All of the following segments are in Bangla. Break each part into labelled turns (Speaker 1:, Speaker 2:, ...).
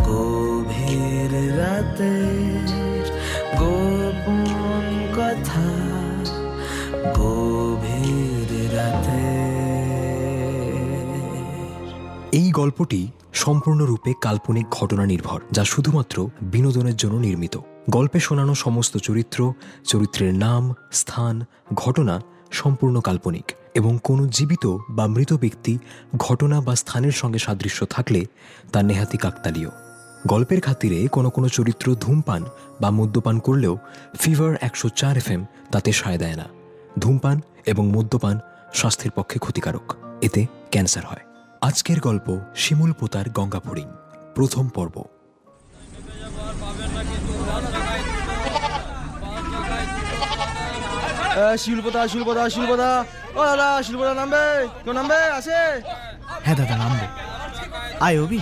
Speaker 1: গভীর রাতের গোপন কথা, গভীর রাতে।
Speaker 2: এই গল্পটি সম্পূর্ণরূপে কাল্পনিক ঘটনা নির্ভর, যা শুধুমাত্র বিনোদনের জন্য নির্মিত। গল্পে শোনানো সমস্ত চরিত্র, চরিত্রের নাম, স্থান, ঘটনা সম্পূর্ণ কাল্পনিক এবং কোনো জীবিত বা মৃত ব্যক্তি, ঘটনা বা স্থানের সঙ্গে সাদৃশ্য থাকলে তা নেহাতি কাকতালীয়। গল্পের খাতিরে কোনো কোনো চরিত্র ধূমপান বা মদ্যপান করলেও ফিভার 104 FM তাতে সায় দেয় না। ধূমপান এবং মদ্যপান স্বাস্থ্যের পক্ষে ক্ষতিকারক, এতে ক্যান্সার হয়। আজকের গল্প শিমুল পোতার গঙ্গা ফড়িং, প্রথম পর্ব।
Speaker 3: শিলপোতা শিলপোতা শিলপোতা, ও দাদা শিলপোতা নামবে, কেউ নামবে? আছে?
Speaker 4: হ্যাঁ দাদা, নামবো। আয় অভি,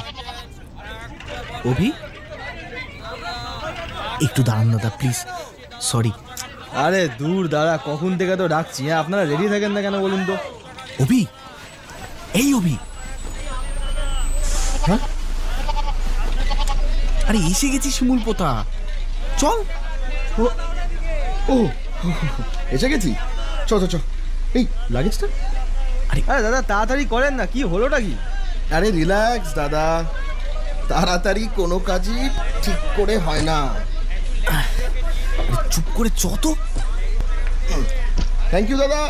Speaker 4: অভি একটু দাঁড়ান দাদা প্লিজ, সরি।
Speaker 3: আরে দূর দাদা, কখন থেকে তো ডাকছি। হ্যাঁ, আপনারা রেডি থাকেন না কেন বলুন তো?
Speaker 4: অভি, এই অভি,
Speaker 3: হ্যাঁ
Speaker 4: আরে এসে গেছি শিমুল পোতা, চল।
Speaker 5: ও এসে গেছি, চ চ চ। এই লাগেজটা।
Speaker 3: আরে দাদা তাড়াতাড়ি করেন না, কি হলোটা কি?
Speaker 5: আরে রিল্যাক্স দাদা, তাড়াতাড়ি কোনো কাজই ঠিক করে হয় না।
Speaker 4: চুপ করে চ তো।
Speaker 5: থ্যাংক ইউ দাদা,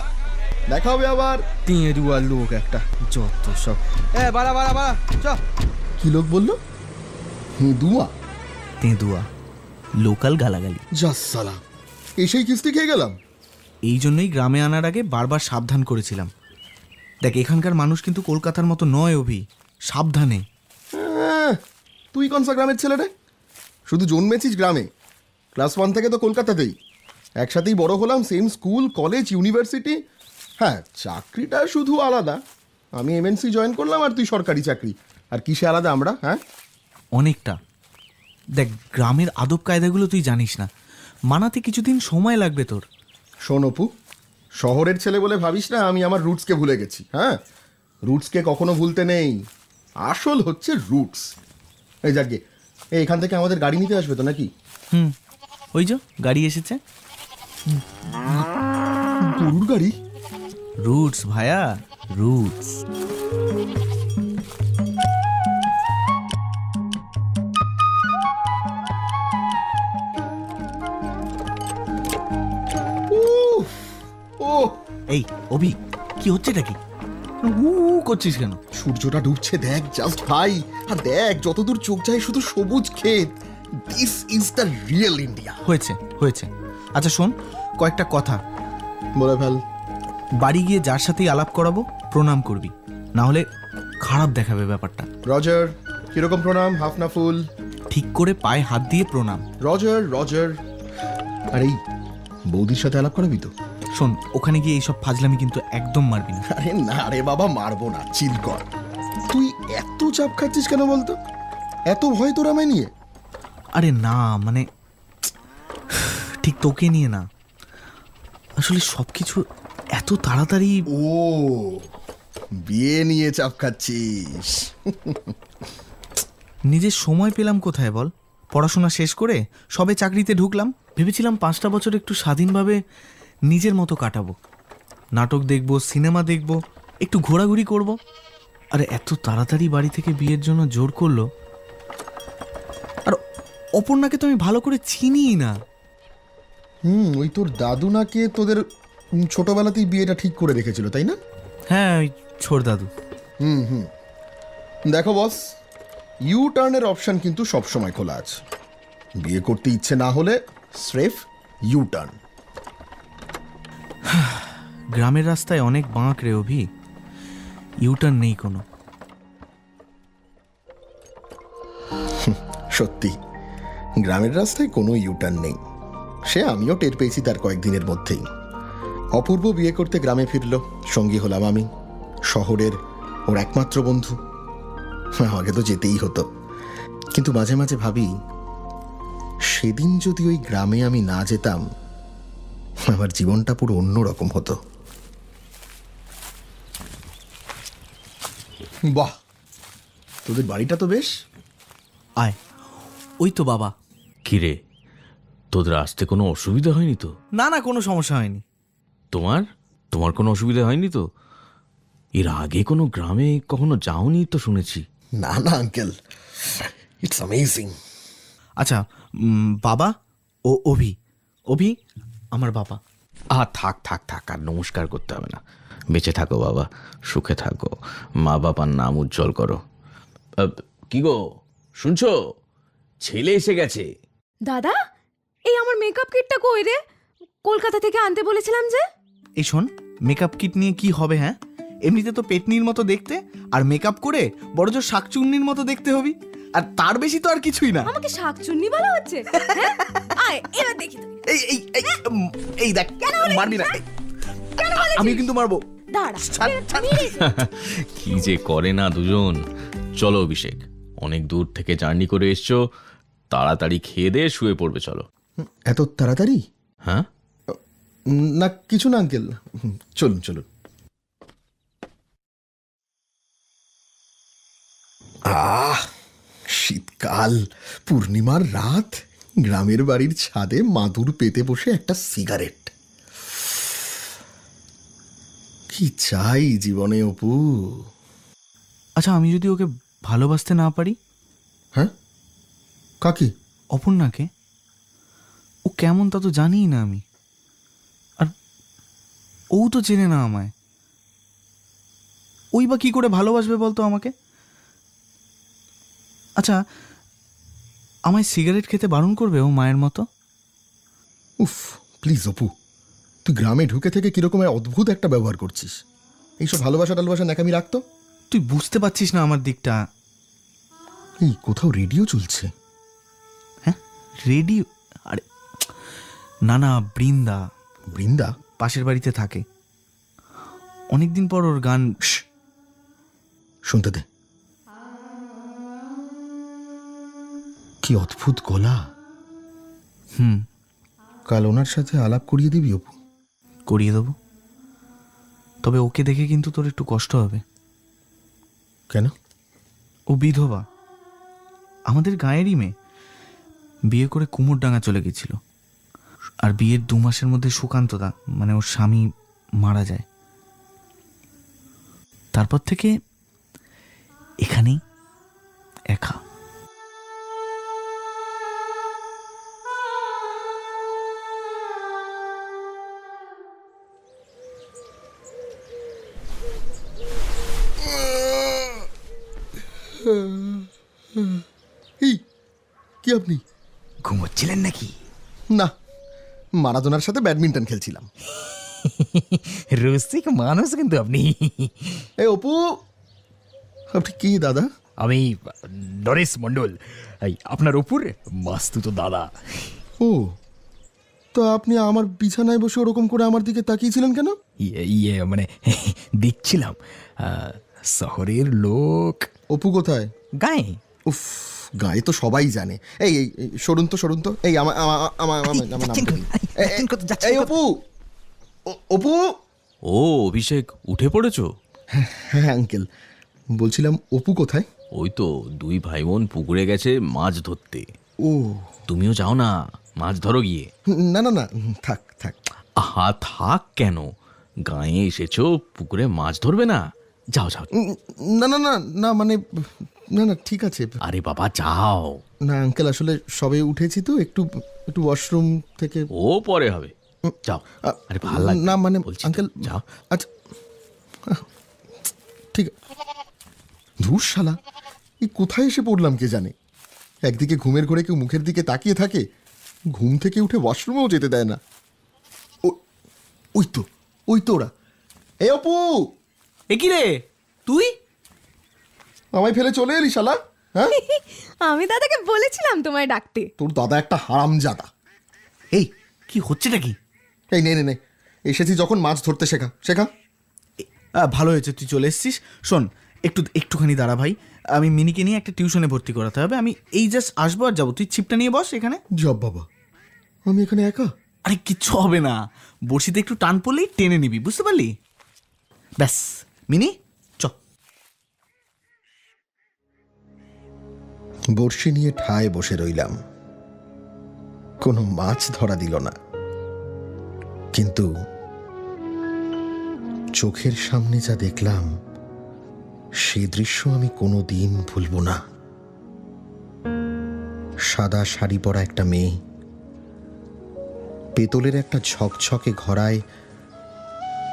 Speaker 5: দেখা হবে আবার।
Speaker 3: তিঁড়ুয়ার লোক একটা, যত সব। বাড়া বাড়া বাড়া, চ।
Speaker 5: কি লোক বললো? দুয়া?
Speaker 4: তেঁদুয়া, লোকাল গালাগালি।
Speaker 5: জাস সালা, এসেই কিস্তি খেয়ে গেলাম।
Speaker 4: এই জন্যই গ্রামে আনার আগে বারবার সাবধান করেছিলাম। দেখ, এখানকার মানুষ কিন্তু কলকাতার মতো নয় অভি, সাবধানে।
Speaker 5: তুই কোন গ্রামের ছেলে রে? শুধু জন্মেছিস গ্রামে, ক্লাস 1 থেকে তো কলকাতাতেই। একসাথেই বড় হলাম, সেম স্কুল, কলেজ, ইউনিভার্সিটি। হ্যাঁ, চাকরিটা শুধু আলাদা, আমি এমএনসি জয়েন করলাম আর তুই সরকারি চাকরি। আর কিসে আলাদা আমরা? হ্যাঁ,
Speaker 4: অনেকটা। দেখ, গ্রামের আদব কায়দাগুলো তুই জানিস না, মানাতে কিছুদিন সময় লাগবে তোর।
Speaker 5: শোন অপু, শহরের ছেলে বলে ভাবিস না আমি আমার রুটসকে ভুলে গেছি। হ্যাঁ, রুটসকে কখনো ভুলতে নেই, আসল হচ্ছে রুটস। এই যাকে, এখান থেকে আমাদের গাড়ি নিতে আসবে তো নাকি?
Speaker 4: ওই যে গাড়ি এসেছে।
Speaker 5: গরুর গাড়ি?
Speaker 4: রুটস ভায়া, রুটস। এই অভি, কি হচ্ছে এটা? কি করছিস কেন?
Speaker 5: সূর্যটা ডুবছে দেখ জাস্ট ভাই, আর দেখ যতদূর চোখ যায় শুধু সবুজ ক্ষেত। This is the real India.
Speaker 4: হয়েছে হয়েছে, আচ্ছা শোন, কয়েকটা কথা
Speaker 5: বলে ফেল।
Speaker 4: বাড়ি গিয়ে যার সাথেই আলাপ করাবো প্রণাম করবি, না হলে খারাপ দেখাবে ব্যাপারটা।
Speaker 5: রজার, কিরকম প্রণাম? হাফ না ফুল?
Speaker 4: ঠিক করে পায়ে হাত দিয়ে প্রণাম।
Speaker 5: Roger Roger. আর এই বৌদির সাথে আলাপ করাবি তো?
Speaker 4: শোন, ওখানে গিয়ে এইসব ফাজলামি কিন্তু একদম মারবি না।
Speaker 5: আরে না রে বাবা, মারবো না, চিল কর। তুই এত চাপ খাচ্ছিস কেন বলতো? এত ভয় তোর আমায় নিয়ে?
Speaker 4: আরে না, মানে ঠিক তোকে নিয়ে না, আসলে সবকিছু এত তাড়াতাড়ি।
Speaker 5: ও, বিয়ে নিয়ে চাপ খাচ্ছিস?
Speaker 4: নিজের সময় পেলাম কোথায় বল? পড়াশোনা শেষ করে সবে চাকরিতে ঢুকলাম, ভেবেছিলাম 5টা বছর একটু স্বাধীনভাবে নিজের মতো কাটাবো, নাটক দেখবো, সিনেমা দেখবো, একটু ঘোরাঘুরি করব। আরে এত তাড়াতাড়ি বাড়ি থেকে বিয়ের জন্য জোর করলো। আর অপর্ণাকে তো আমি ভালো করে চিনিই না।
Speaker 5: ওই তোর দাদু নাকি তোদের ছোটবেলাতেই বিয়েটা ঠিক করে রেখেছিল, তাই না?
Speaker 4: হ্যাঁ, ওই ছোট দাদু।
Speaker 5: দেখো বস, ইউ টার্নের অপশন কিন্তু সবসময় খোলা আছে। বিয়ে করতে ইচ্ছে না হলে স্রেফ ইউ টার্ন।
Speaker 4: গ্রামের রাস্তায় অনেক বাঁক রে অভি, ইউটার্ন নেই কোনো।
Speaker 5: সত্যি, গ্রামের রাস্তায় কোনো ইউটার্ন নেই, সে আমিও টের পেয়েছি তার কয়েকদিনের মধ্যেই। অপূর্ব বিয়ে করতে গ্রামে ফিরল, সঙ্গী হলাম আমি, শহরের ওর একমাত্র বন্ধু। আমাকে তো যেতেই হতো, কিন্তু মাঝে মাঝে ভাবি সেদিন যদি ওই গ্রামে আমি না যেতাম, আমার জীবনটা পুরো অন্যরকম হতো। বাহ, তোদের বাড়িটা তো বেশ।
Speaker 4: আয়, ওই তো বাবা।
Speaker 6: কিরে, তোদের আসতে কোনো অসুবিধা হয়নি তো?
Speaker 4: না না, কোনো সমস্যা হয়নি।
Speaker 6: তোমার তোমার কোনো অসুবিধা হয়নি তো? এর আগে কোনো গ্রামে কখনো যাওনি তো শুনেছি।
Speaker 5: না না আঙ্কেল, ইটস অ্যামেজিং।
Speaker 4: আচ্ছা, বাবা ও অভি। অভি আমার বাবা।
Speaker 6: থাক থাক থাক, আর নমস্কার করতে হবে না। বেঁচে থাকো বাবা, সুখে থাকো, মা বাবার নাম উজ্জ্বল করো। কি গো, শুনছো? ছেলে এসে গেছে।
Speaker 7: দাদা, এই আমার মেকআপ কিটটা কই রে? কলকাতা থেকে আনতে বলেছিলাম যে।
Speaker 4: এই শোন, মেকআপ কিট নিয়ে কি হবে? হ্যাঁ, এমনিতে তো পেটনির মতো দেখতে, আর মেকআপ করে বড় জোর শাকচুন্নির মতো দেখতে হবি, আর তার বেশি তো আর কিছুই না।
Speaker 7: আমাকে শাকচুন্নি বলা হচ্ছে? হ্যাঁ? আয় এবার দেখি তো।
Speaker 4: এই এই এই এই দেখ, মারবি না।
Speaker 7: কেন বলেছিস?
Speaker 4: আমি কিন্তু মারবো।
Speaker 7: দাঁড়া,
Speaker 4: ছাড়, ছাড়।
Speaker 6: কি যে করে না দুজন। চলো অভিষেক, অনেক দূর থেকে জার্নি করে এসছো, তাড়াতাড়ি খেয়ে দিয়ে শুয়ে পড়বে। চলো।
Speaker 5: এত তাড়াতাড়ি?
Speaker 6: হ্যাঁ,
Speaker 5: না কিছু না আঙ্কেল, চলুন চলুন। শীতকাল, পূর্ণিমার রাত, গ্রামের বাড়ির ছাদে মাদুর পেতে বসে একটা সিগারেট। কি চাই জীবনে অপু?
Speaker 4: আচ্ছা, আমি যদি ওকে ভালোবাসতে না পারি?
Speaker 5: হ্যাঁ, কাকি?
Speaker 4: অপর্ণাকে। ও কেমন তা তো জানিই না আমি, আর ও তো চেনে না আমায়। ওই বা কি করে ভালোবাসবে বলতো আমাকে? আচ্ছা, আমায় সিগারেট খেতে বারণ করবে ও মায়ের মতো?
Speaker 5: উফ, প্লিজ অপু, তুই গ্রামে ঢুকে থেকে কিরকম অদ্ভুত একটা ব্যবহার করছিস। এইসব ভালোবাসা টালবাসা ন্যাকামি রাখতো।
Speaker 4: তুই বুঝতে পারছিস না আমার দিকটা।
Speaker 5: এই কোথাও রেডিও চলছে।
Speaker 4: হ্যাঁ, রেডিও? আরে না না, বৃন্দা।
Speaker 5: বৃন্দা?
Speaker 4: পাশের বাড়িতে থাকে। অনেকদিন পর ওর গান।
Speaker 5: শুনতে দে। কি অদ্ভুত গলা। কাল ওনার সাথে আলাপ করিয়ে দিবি অপু?
Speaker 4: করিয়ে দেবো, তবে ওকে দেখে কিন্তু তোর একটু কষ্ট হবে।
Speaker 5: কেন?
Speaker 4: ও বিধবা, আমাদের গাঁয়েরই মেয়ে। বিয়ে করে কুমোরডাঙ্গা চলে গেছিল, আর বিয়ের 2 মাসের মধ্যে সুকান্তদা মানে ওর স্বামী মারা যায়। তারপর থেকে এখানেই একা।
Speaker 5: এই কি আপনি
Speaker 8: ঘুমোচ্ছিলেন নাকি?
Speaker 5: না, মারাদোনার সাথে ব্যাডমিন্টন খেলছিলাম।
Speaker 8: রসিক মানুষ কিন্তু আপনি।
Speaker 5: এই অপু, আপনি কি দাদা?
Speaker 8: আমি নরেশ মণ্ডল, এই আপনার উপর মাস্তু তো দাদা।
Speaker 5: ও, তো আপনি আমার বিছানায় বসে ওরকম করে আমার দিকে তাকিয়েছিলেন কেন?
Speaker 8: ইয়ে মানে দেখছিলাম শহরের লোক।
Speaker 5: অপু কোথায়?
Speaker 8: গায়ে।
Speaker 5: উফ, গায়ে তো সবাই জানে। এই এই এই, সরুন তো সরুন তো। এই আমার নামটা দিন। এই অপু, অপু।
Speaker 6: ও অভিষেক, উঠে পড়েছো?
Speaker 5: হ্যাঁ আঙ্কেল, বলছিলাম অপু কোথায়?
Speaker 6: ওই তো 2 ভাই বোন পুকুরে গেছে মাছ ধরতে।
Speaker 5: ও,
Speaker 6: তুমিও যাও না, মাছ ধরো গিয়ে।
Speaker 5: না না না, থাক থাক।
Speaker 6: থাক কেন? গায়ে এসেছো, পুকুরে মাছ ধরবে না? যাও যাও।
Speaker 5: না না না না, মানে না না, ঠিক আছে।
Speaker 6: আরে বাবা যাও
Speaker 5: না আঙ্কেল, আসলে সবে উঠেছি তো, একটু একটু ওয়াশরুম থেকে।
Speaker 6: ও পরে হবে, যাও। আরে ভালো লাগে
Speaker 5: না মানে
Speaker 6: বলছি
Speaker 5: আঙ্কেল,
Speaker 6: যাও।
Speaker 5: আচ্ছা ঠিক। ধুর শালা, এই কোথায় এসে পড়লাম কে জানে। একদিকে ঘুমের ঘরে কেউ মুখের দিকে তাকিয়ে থাকে, ঘুম থেকে উঠে ওয়াশরুমেও যেতে দেয় না। ওই তো ওরা। এই অপু,
Speaker 4: এ কি রে তুই?
Speaker 5: আমায় ফেলে চলে এলি শালা? হ্যাঁ,
Speaker 7: আমি দাদাকে বলেছিলাম তোমায় ডাকতে।
Speaker 5: তোর দাদা একটা হারামজাদা।
Speaker 4: এই কি হচ্ছেটা কি?
Speaker 5: এই নে নে নে, এসেছি যখন মাছ ধরতে শেখা শেখা।
Speaker 4: ভালো হয়েছে তুই চলে এসছিস। শোন, একটুখানি দাঁড়া ভাই, আমি মিনিকে নিয়ে একটা টিউশনে ভর্তি করাতে হবে। আমি এই জাস্ট আসবো আর যাবো। তুই ছিপটা নিয়ে বস এখানে।
Speaker 5: জব বাবা, আমি এখানে একা?
Speaker 4: আরে কিচ্ছু হবে না, বড়শিতে একটু টান পড়লেই টেনে নিবি, বুঝতে পারলি? ব্যাস মিনি, চ।
Speaker 5: বড়শি নিয়ে ঠায় বসে রইলাম। কোনো মাছ ধরা দিল না, কিন্তু চোখের সামনে যা দেখলাম সে দৃশ্য আমি কোনো দিন ভুলব না। সাদা শাড়ি পরা একটা মেয়ে পেতলের একটা ঝকঝকে ঘড়ায়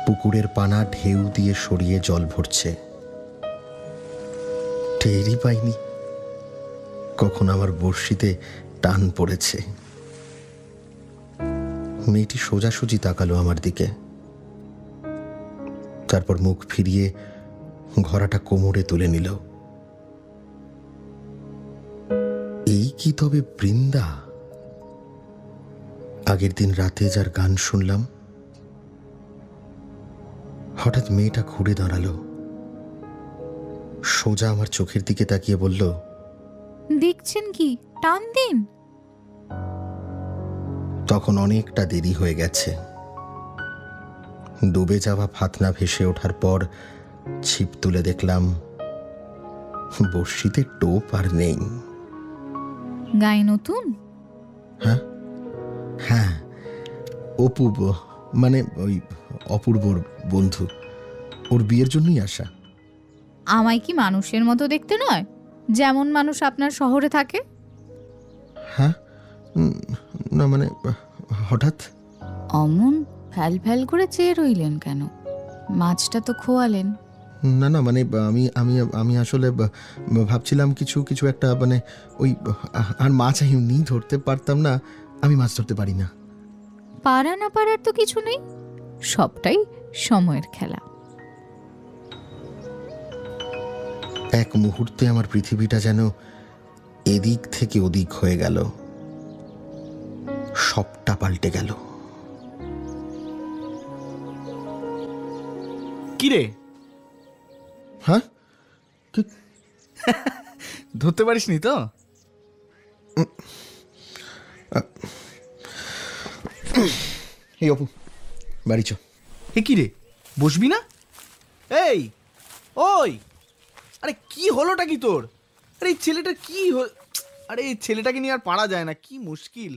Speaker 5: পুকুরের পানা ঢেউ দিয়ে সরিয়ে জল ভরছে। টেরই পাইনি কখন আমার বড়শিতে টান পড়েছে। মেয়েটি সোজাসুজি তাকালো আমার দিকে, তারপর মুখ ফিরিয়ে ঘোড়াটা কোমরে তুলে নিল। এই কি তবে বৃন্দা? আগের দিন রাতে যার গান শুনলাম। হঠাৎ মেয়েটা ঘুরে দাঁড়ালো, সোজা আমার চোখের দিকে তাকিয়ে বলল,
Speaker 9: দেখছেন কি, টান দিন।
Speaker 5: তখন অনেকটা দেরি হয়ে গেছে। ডুবে যাওয়া ফাতনা ভেসে ওঠার পর ছিপ তুলে দেখলাম বড়শিতে টোপ আর নেই।
Speaker 9: গায়ে নতুন?
Speaker 5: হ্যাঁ হ্যাঁ, অপূর্ব, মানে ওই অপূর্বর বন্ধু, ওর বিয়ের জন্যই আসা।
Speaker 9: আমায় কি মানুষের মতো দেখতে নয়, যেমন মানুষ আপনার শহরে থাকে?
Speaker 5: হ্যাঁ, না মানে হঠাৎ।
Speaker 9: অমন ফ্যাল ফ্যাল করে চেয়ে রইলেন কেন? মাছটা তো খোয়ালেন।
Speaker 5: না না, মানে আমি আমি আমি আসলে ভাবছিলাম কিছু কিছু একটা, মানে ওই আর মাছ এমনি ধরতে পারতাম না, আমি মাছ ধরতে পারি না।
Speaker 9: পারা না পারার তো কিছু নেই, সবটাই সময়ের খেলা।
Speaker 5: এক মুহূর্তে আমার পৃথিবীটা যেন এদিক থেকে ওদিক হয়ে গেল, সবটা পাল্টে গেল।
Speaker 4: কিরে?
Speaker 5: হ্যাঁ,
Speaker 4: ধরতে পারিসনি তো?
Speaker 5: এই অপু, বাড়ি চ।
Speaker 4: এ কি রে, বসবি না? এই ওই, আরে কি হলোটা কি তোর? আরে এই ছেলেটা কি আরে এই ছেলেটাকে নিয়ে আর পারা যায় না, কি মুশকিল।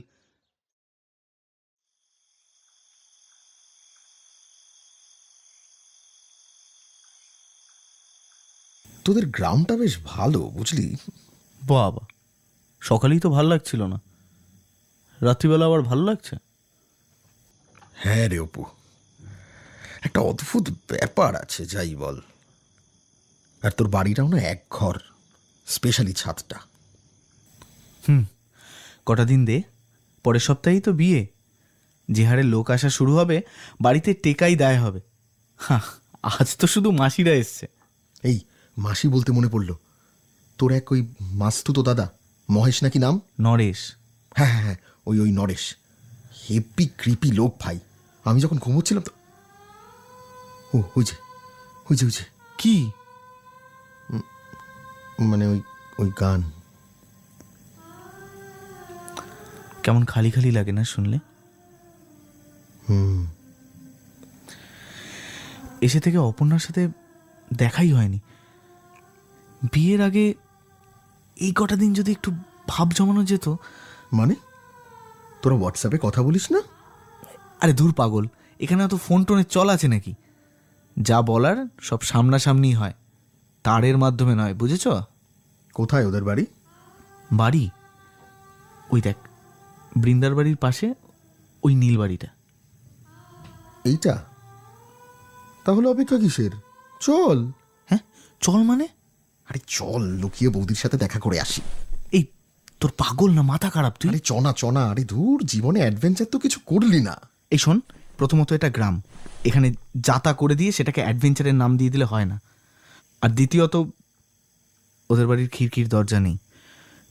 Speaker 5: তোদের গ্রামটা বেশ ভালো, বুঝলি?
Speaker 4: বাবা, সকালেই তো ভালো লাগছিল না, রাত্রিবেলা আবার ভালো লাগছে।
Speaker 5: হ্যাঁ রে অপু, একটা অদ্ভুত ব্যাপার আছে, যাই বল। আর তোর বাড়িটাও না এক ঘর, স্পেশালি ছাদটা।
Speaker 4: কটা দিন দে, পরের সপ্তাহেই তো বিয়ে। যে হারে লোক আসা শুরু হবে, বাড়িতে টেকাই দায় হবে। হ্যাঁ, আজ তো শুধু মাসিরা এসছে।
Speaker 5: এই মাসি বলতে মনে পড়লো, তোর এক ওই মাস্তুতো দাদা, মহেশ নাকি নাম?
Speaker 4: নরেশ।
Speaker 5: হ্যাঁ হ্যাঁ হ্যাঁ, ওই নরেশ, হেপি ক্রিপি লোক ভাই। আমি যখন ঘুমোচ্ছিলাম তো, ওই যে
Speaker 4: কি?
Speaker 5: মানে ওই গান
Speaker 4: কেমন খালি খালি লাগে না শুনলে? এসে থেকে অপর্ণার সাথে দেখাই হয়নি। বিয়ের আগে এই কটা দিন যদি একটু ভাব জমানো যেত।
Speaker 5: মানে তোরা হোয়াটসঅ্যাপে কথা বলিস না?
Speaker 4: আরে দূর পাগল, এখানে এত ফোন টোনের চল আছে নাকি? যা বলার সব সামনাসামনি হয়, তারের মাধ্যমে নয়, বুঝেছ?
Speaker 5: কোথায় ওদের বাড়ি?
Speaker 4: বাড়ি ওই দেখ, বৃন্দার বাড়ির পাশে ওই নীল বাড়িটা।
Speaker 5: এইটা? তাহলে অপেক্ষা কিসের? চল।
Speaker 4: হ্যাঁ চল মানে?
Speaker 5: আরে চল, লুকিয়ে বৌদির সাথে দেখা করে আসি।
Speaker 4: এই তোর পাগল না মাথা খারাপ তুই?
Speaker 5: আরে চনা, আরে ধুর, জীবনে অ্যাডভেঞ্চার তো কিছু করলি না।
Speaker 4: এই শোন, প্রথমত এটা গ্রাম, এখানে যাতা করে দিয়ে সেটাকে অ্যাডভেঞ্চারের নাম দিয়ে দিলে হয় না। আর দ্বিতীয়ত ওদের বাড়ির খিড়কির দরজা নেই,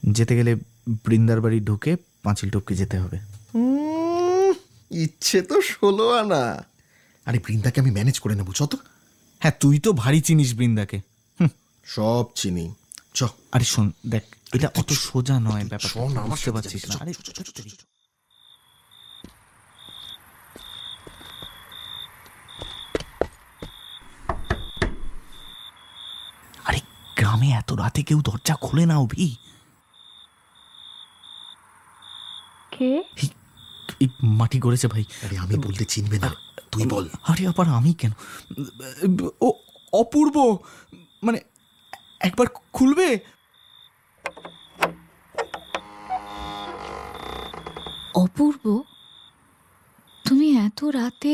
Speaker 4: যেতে গেলে বৃন্দার বাড়ি ঢুকে পাঁচিল টপকে যেতে হবে।
Speaker 5: ইচ্ছে তো 16 আনা। আরে বৃন্দাকে আমি ম্যানেজ করে নেবো, চত।
Speaker 4: হ্যাঁ তুই তো ভারী চিনিস বৃন্দাকে।
Speaker 5: সব চিনি, চ।
Speaker 4: আরে শোন দেখ, এটা অত সোজা নয় ব্যাপারটা, বুঝতে পারছিস না? আরে আরে গ্রামে এত রাতে কেউ দরজা খোলে না অভি।
Speaker 10: কে?
Speaker 4: এই মাটি গড়েছে ভাই।
Speaker 5: আরে আমি বলতে চিনবে না, তুই বল।
Speaker 4: আরে আবার আমি কেন? ও অপূর্ব, মানে একবার খুলবে?
Speaker 9: অপূর্ব, তুমি এত রাতে?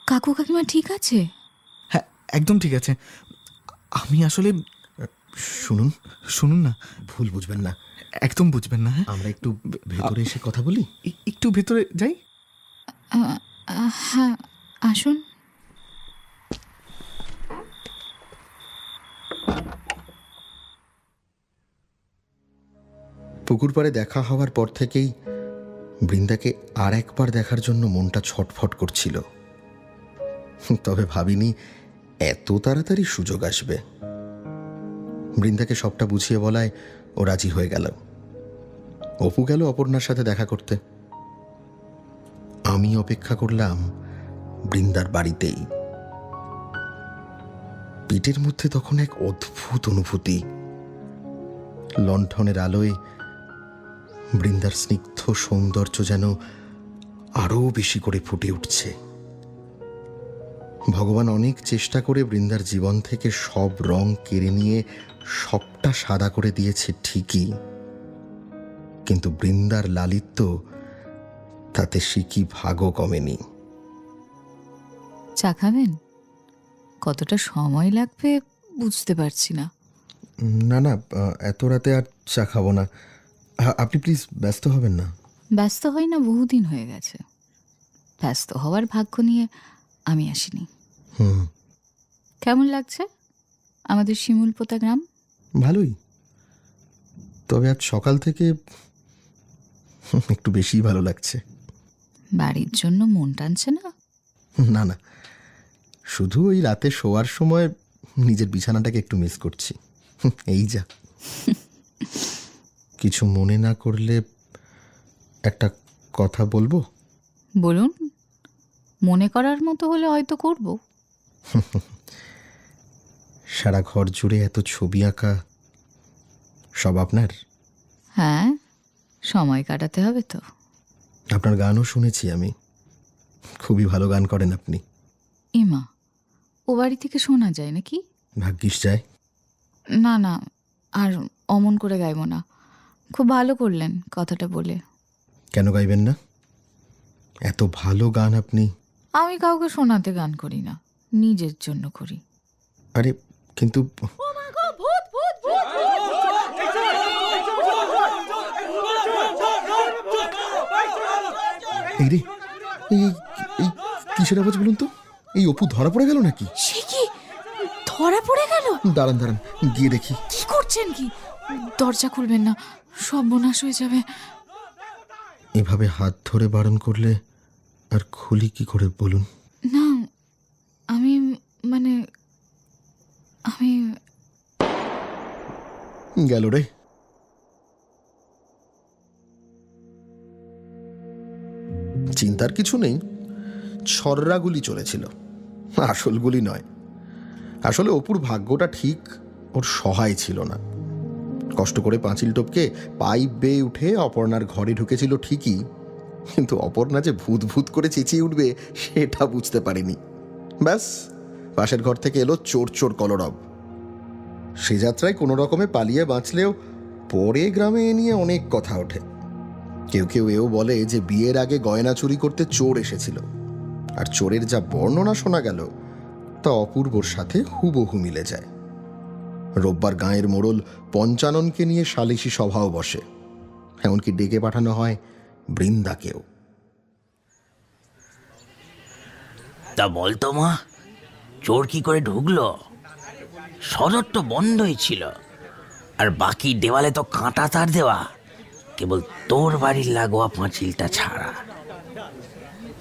Speaker 9: কাকু কাকিমা ঠিক আছে?
Speaker 4: হ্যাঁ একদম ঠিক আছে। আমি আসলে
Speaker 5: শুনুন
Speaker 4: শুনুন না,
Speaker 5: ভুল বুঝবেন না,
Speaker 4: একদম বুঝবেন না। হ্যাঁ
Speaker 5: আমরা একটু ভেতরে এসে কথা বলি।
Speaker 4: একটু ভেতরে যাই।
Speaker 9: হ্যাঁ আসুন।
Speaker 5: পুকুর পাড়ে দেখা হওয়ার পর থেকেই বৃন্দাকে আর একবার দেখার জন্য মনটা ছটফট করছিল, তবে ভাবিনি এত তাড়াতাড়ি সুযোগ আসবে। বৃন্দাকে সবটা বুঝিয়ে বলায় ও রাজি হয়ে গেল। অপু গেল অপর্ণার সাথে দেখা করতে। আমি অপেক্ষা করলাম বৃন্দার বাড়িতেই। পেটের মধ্যে তখন এক অদ্ভুত অনুভূতি। লণ্ঠনের আলোয় বৃন্দার স্নিগ্ধ সৌন্দর্য যেন আরো বেশি করে ফুটে উঠছে। ভগবান অনেক চেষ্টা করে বৃন্দার জীবন থেকে সব রং কেড়ে নিয়ে সবটা সাদা করে দিয়েছে ঠিকই, কিন্তু বৃন্দার লালিত্য তাতে সিকি ভাগও কমেনি।
Speaker 9: চা খাবেন? কতটা সময় লাগবে বুঝতে পারছি না।
Speaker 5: না না, এত রাতে আর চা খাবো না। আপনি প্লিজ ব্যস্ত হবেন না।
Speaker 9: ব্যস্ত হই না, বহুদিন হয়ে গেছে। ব্যস্ত হওয়ার ভাগ্য নিয়ে আমি আসিনি। কেমন লাগছে আমাদের শিমুলপোতা গ্রাম?
Speaker 5: ভালোই, তবে আজ সকাল থেকে একটু বেশি ভালো লাগছে।
Speaker 9: বাড়ির জন্য মন টানছে না?
Speaker 5: না না, শুধু ওই রাতে শোয়ার সময় নিজের বিছানাটাকে একটু মিস করছি, এই যা। কিছু মনে না করলে একটা কথা বলবো?
Speaker 9: বলুন, মনে করার মতো হলে হয়তো করব।
Speaker 5: সারা ঘর জুড়ে এত ছবি আঁকা, সব আপনার?
Speaker 9: হ্যাঁ, সময় কাটাতে হবে তো।
Speaker 5: আপনার গানও শুনেছি আমি, খুবই ভালো গান করেন আপনি।
Speaker 9: ইমা, ও বাড়ি থেকে শোনা যায় নাকি?
Speaker 5: ভাগ্যিস যায়।
Speaker 9: না না, আর অমন করে গাইব না। খুব ভালো করলেন কথাটা বলে।
Speaker 5: কেন গাইবেন না? এত ভালো গান আপনি।
Speaker 9: আমি কাউকে শোনাতে গান করি না, নিজের জন্য করি।
Speaker 5: আরে কিন্তু এই রে, এই কিসের আওয়াজ বলুন তো? এই অপু ধরা পড়ে গেল নাকি?
Speaker 9: সে কি ধরা পড়ে গেল?
Speaker 5: দাঁড়ান দাঁড়ান, গিয়ে দেখি।
Speaker 9: কি করছেন কি? দরজা খুলবেন না, সর্বনাশ হয়ে যাবে।
Speaker 5: এভাবে হাত ধরে বারণ করলে আর খুলি কি করে বলুন?
Speaker 9: না, আমি
Speaker 5: গেল রে। চিন্তার কিছু নেই, ছররাগুলি চলেছিল, আসলগুলি নয়। আসলে অপুর ভাগ্যটা ঠিক ওর সহায় ছিল না। কষ্ট করে পাঁচিল টপকে পাইপ বেয়ে উঠে অপর্ণার ঘরে ঢুকেছিল ঠিকই, কিন্তু অপর্ণা যে ভূত ভূত করে চেঁচিয়ে উঠবে সেটা বুঝতে পারেনি। ব্যাস, পাশের ঘর থেকে এলো চোর চোর কলরব। সে যাত্রায় কোনো রকমে পালিয়ে বাঁচলেও পরে গ্রামে এ নিয়ে অনেক কথা ওঠে। কেউ কেউ এও বলে যে বিয়ের আগে গয়না চুরি করতে চোর এসেছিল, আর চোরের যা বর্ণনা শোনা গেল তা অপূর্বর সাথে হুবহু মিলে যায়। রোববার গাঁয়ের মোড়ল পঞ্চাননকে নিয়ে সালিশি সভাও বসে, এমনকি ডেকে পাঠানো হয় বৃন্দাকেও।
Speaker 11: তা বলতো মা, চোর কি করে ঢুকলো? সদর তো বন্ধই ছিল, আর বাকি দেওয়ালে তো কাঁটা তার দেওয়া, কেবল তোর বাড়ির লাগোয়া পাঁচিলটা ছাড়া।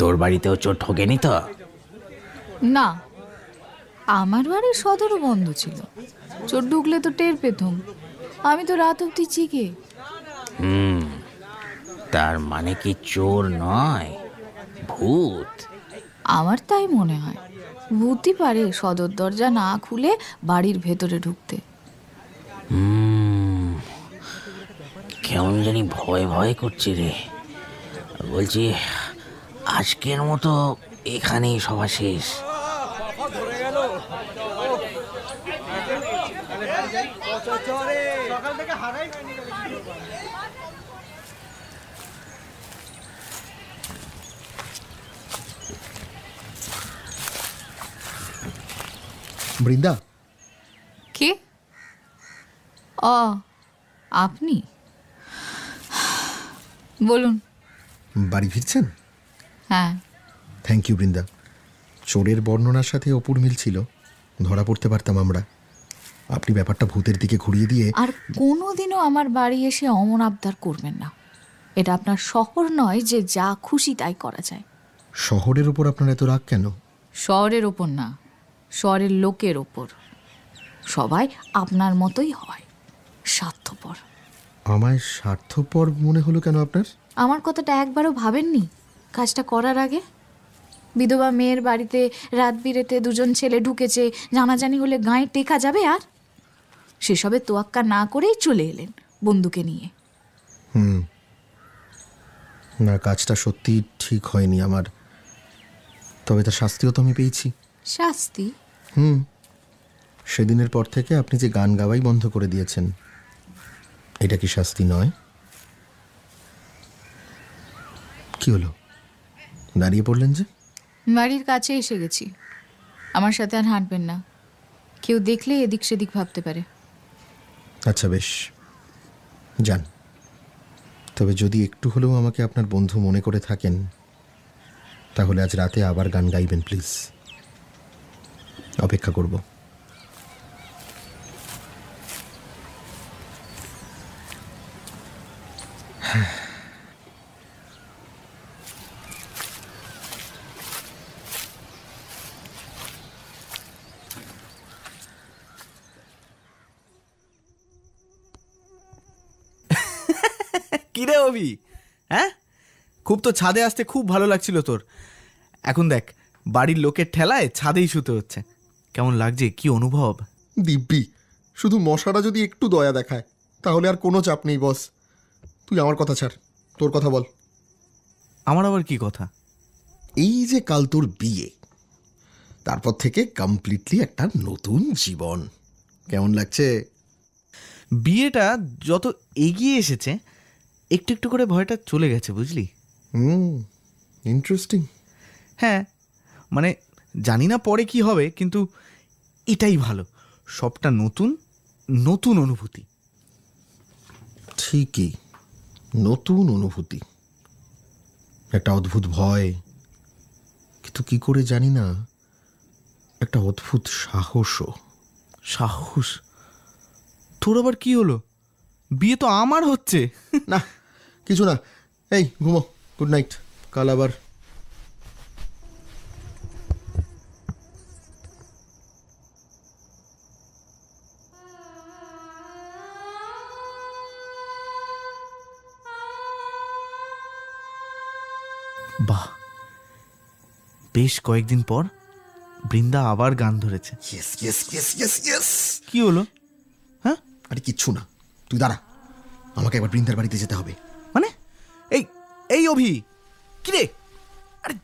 Speaker 11: তোর বাড়িতেও চোর ঠকেনি তো?
Speaker 9: না, আমার বাড়ির সদরও বন্ধ ছিল। চোর ঢুকলে তো টের পেতাম, আমি তো রাত অব্দি চিকে।
Speaker 11: তার মানে কি চোর নয়, ভূত?
Speaker 9: আমার তাই মনে হয়, ভূতই পারে সদর দরজা না খুলে
Speaker 11: কেমন জানি ভয় ভয় করছে রে। বলছি আজকের মতো এখানেই সভা শেষ।
Speaker 5: বৃন্দা,
Speaker 9: কে? ও আপনি, বলুন।
Speaker 5: বাড়ি ফিরছেন?
Speaker 9: হ্যাঁ।
Speaker 5: Thank you Brinda. চোরের বর্ণনার সাথে অপুর মিল ছিল, ধরা পড়তে পারতাম আমরা। আপনি ব্যাপারটা ভূতের দিকে ঘুরিয়ে দিয়ে
Speaker 9: আর কোনোদিনও আমার বাড়ি এসে অমন আবদার করবেন না। এটা আপনার শহর নয় যে যা খুশি তাই করা যায়।
Speaker 5: শহরের ওপর আপনার এত রাগ কেন?
Speaker 9: শহরের ওপর না, শহরের লোকের ওপর। সবাই আপনার মতোই হয়, স্বার্থপর।
Speaker 5: আমায় স্বার্থপর মনে হলো কেন আপনার?
Speaker 9: আমার কথাটা একবারও ভাবেননি কাজটা করার আগে? বিধবা মেয়ের বাড়িতে রাত বিরেতে দুজন ছেলে ঢুকেছে, জানাজানি হলে গায়ে টেকা যাবে? আর সেসবে তোয়াক্কা না করেই চলে এলেন বন্দুকে নিয়ে।
Speaker 5: না, কাজটা সত্যি ঠিক হয়নি আমার, তবে তার শাস্তিও তো আমি পেয়েছি।
Speaker 9: শাস্তি?
Speaker 5: সেদিনের পর থেকে আপনি যে গান গাওয়াই বন্ধ করে দিয়েছেন, এটা কি শাস্তি নয়? কি হলো, দাঁড়িয়ে পড়লেন যে?
Speaker 9: বাড়ির কাছে এসে গেছি, আমার সাথে আর হাঁটবেন না। কেউ দেখলে এদিক সেদিক ভাবতে পারে।
Speaker 5: আচ্ছা বেশ, যান। তবে যদি একটু হলেও আমাকে আপনার বন্ধু মনে করে থাকেন, তাহলে আজ রাতে আবার গান গাইবেন প্লিজ। অপেক্ষা করব।
Speaker 4: কিরে অভি, হ্যাঁ? খুব তো ছাদে আসতে খুব ভালো লাগছিল তোর। এখন দেখ, বাড়ির লোকের ঠেলায় ছাদেই শুতে হচ্ছে। কেমন লাগছে? কি অনুভব?
Speaker 5: দিব্যি। শুধু মশারা যদি একটু দয়া দেখায় তাহলে আর কোনো চাপ নেই বস। তুই আমার কথা ছাড়, তোর কথা বল।
Speaker 4: আমার আবার কি কথা?
Speaker 5: এই যে কাল তোর বিয়ে, তারপর থেকে কমপ্লিটলি একটা নতুন জীবন। কেমন লাগছে?
Speaker 4: বিয়েটা যত এগিয়ে এসেছে একটু একটু করে ভয়টা চলে গেছে, বুঝলি?
Speaker 5: ইন্টারেস্টিং।
Speaker 4: হ্যাঁ, মানে জানি না পরে কি হবে, কিন্তু এটাই ভালো। সবটা নতুন নতুন অনুভূতি।
Speaker 5: ঠিকই, নতুন অনুভূতি, একটা অদ্ভুত ভয়, কিন্তু কি করে জানি না, একটা অদ্ভুত সাহসও।
Speaker 4: সাহস? তোর আবার কি হলো? বিয়ে তো আমার হচ্ছে।
Speaker 5: না, কিছু না। এই ঘুমো, গুড নাইট। কাল আবার।
Speaker 4: বাহ, বেশ কয়েকদিন পর বৃন্দা আবার গান ধরেছে। কি হলো? হ্যাঁ?
Speaker 5: আরে কিচ্ছু না, তুই দাঁড়া, আমাকে একবার বৃন্দার বাড়িতে যেতে হবে।
Speaker 4: মানে এই এই অভি, কি রে? আরে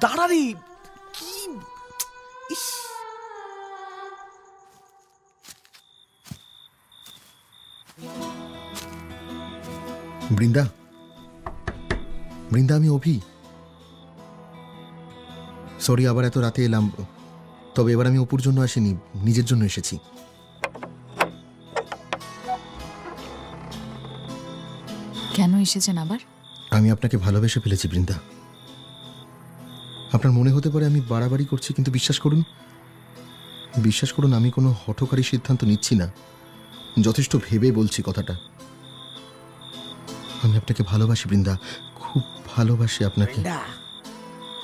Speaker 4: দাঁড়া রে। কি
Speaker 5: বৃন্দা, বৃন্দা, আমি অভি। সরি আবার এত রাতে এলাম, তবে এবার আমি অপুর জন্য আসিনি, নিজের জন্য এসেছি।
Speaker 9: কেন এসেছেন আবার?
Speaker 5: আমি আপনাকে ভালোবেসে ফেলেছি বৃন্দা। আপনার মনে হতে পারে আমি বাড়াবাড়ি করছি, কিন্তু বিশ্বাস করুন, আমি কোনো হঠকারী সিদ্ধান্ত নিচ্ছি না। যথেষ্ট ভেবে বলছি কথাটা। আমি আপনাকে ভালোবাসি বৃন্দা, খুব ভালোবাসি আপনাকে।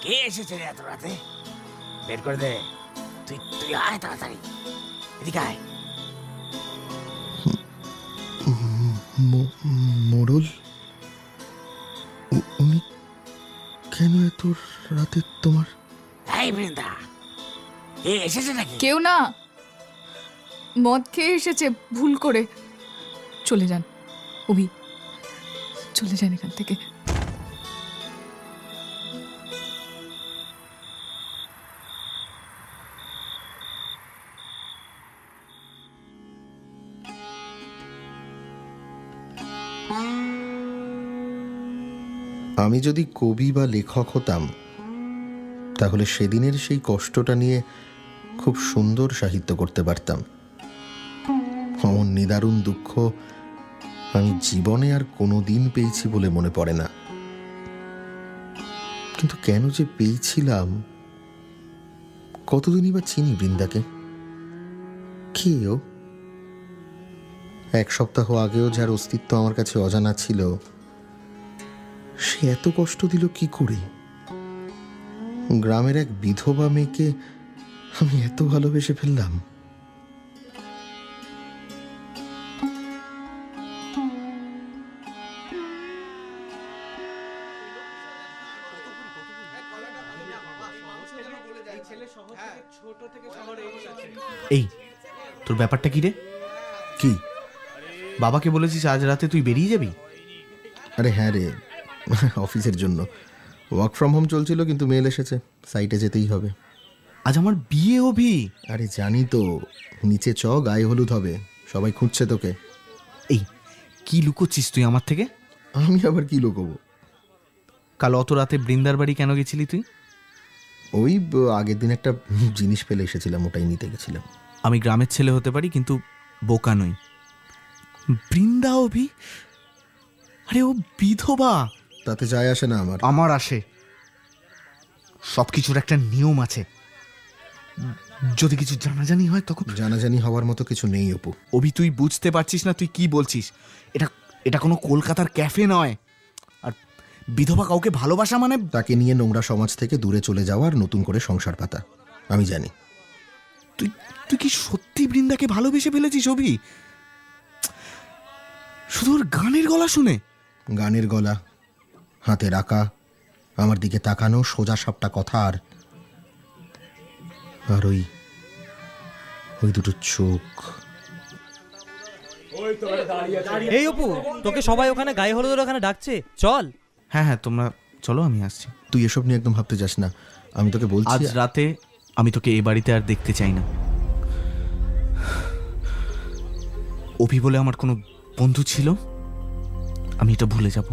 Speaker 11: কে এসেছে রে এত রাতে? বের করে দে। তুই তুই আয় তাড়াতাড়ি, এদিকে আয়।
Speaker 5: মোড়ল, উনি কেন এত রাতে তোমার?
Speaker 11: এই বৃন্দা, কে এসেছে নাকি?
Speaker 9: কেউ না, মদ খেয়ে এসেছে ভুল করে। চলে যান অভি, চলে যান এখান থেকে।
Speaker 5: আমি যদি কবি বা লেখক হতাম তাহলে সেদিনের সেই কষ্টটা নিয়ে খুব সুন্দর সাহিত্য করতে পারতাম। অমন নিদারুণ দুঃখ আমি জীবনে আর কোনো দিন পেয়েছি বলে মনে পড়ে না। কিন্তু কেন যে পেয়েছিলাম? কতদিনই বা চিনি বৃন্দাকে? কে ও? এক সপ্তাহ আগেও যার অস্তিত্ব আমার কাছে অজানা ছিল, সে এত কষ্ট দিল কি করে? গ্রামের এক বিধবা মেয়েকে আমি এত ভালোবেসে ফেললাম।
Speaker 4: এই তোর ব্যাপারটা কি রে?
Speaker 5: কি?
Speaker 4: বাবাকে বলেছিস আজ রাতে তুই বেরিয়ে যাবি?
Speaker 5: আরে হ্যাঁ রে, অফিসের জন্য ওয়ার্ক ফ্রম হোম চলছিল, কিন্তু মেল এসেছে, সাইটে যেতেই হবে।
Speaker 4: আজ আমার বিয়ে অভি।
Speaker 5: আরে জানি তো, নিচে চ, গায়ে হলুদ হবে, সবাই খুঁজছে তোকে।
Speaker 4: এই কি লুকোচ্ছিস তুই আমার থেকে?
Speaker 5: আমি আবার কি লুকোবো?
Speaker 4: কাল অত রাতে বৃন্দার বাড়ি কেন গেছিলি তুই?
Speaker 5: ওই আগের দিন একটা জিনিস ফেলে এসেছিলাম, ওটাই নিতে গেছিলাম।
Speaker 4: আমি গ্রামের ছেলে হতে পারি, কিন্তু বোকা নই। বৃন্দা অভি, আরে ও বিধবা।
Speaker 5: তাতে যায় আসে না আমার।
Speaker 4: আমার আসে। সব কিছুর একটা নিয়ম আছে, যদি কিছু জানাজানি হয় তখন।
Speaker 5: জানাজানি হওয়ার মতো কিছু নেই অপু।
Speaker 4: অভি তুই বুঝতে পারছিস না তুই কি বলছিস? এটা এটা কোনো কলকাতার ক্যাফে নয়। আর বিধবা কাউকে ভালোবাসা মানে
Speaker 5: তাকে নিয়ে নোংরা সমাজ থেকে দূরে চলে যাওয়ার, নতুন করে সংসার পাতা। আমি জানি।
Speaker 4: তুই তুই কি সত্যি বৃন্দাকে ভালোবেসে ফেলেছিস অভি? শুধু ওর গানের গলা শুনে?
Speaker 5: গানের গলা, হাতে রাখা, আমার দিকে তাকানো, সোজা সাপটা কথা, আর ওই দুটো চোখ।
Speaker 10: এই অপু, তোকে সবাই ওখানে গায়ে হলুদের ওখানে ডাকছে, চল।
Speaker 4: হ্যাঁ হ্যাঁ, তোমরা চলো, আমি আসছি।
Speaker 5: তুই এসব নিয়ে একদম ভাবতে যাস না, আমি তোকে বলছি।
Speaker 4: আজ রাতে আমি তোকে এ বাড়িতে আর দেখতে চাই না। অভি বলে আমার কোনো বন্ধু ছিল, আমি এটা ভুলে যাব।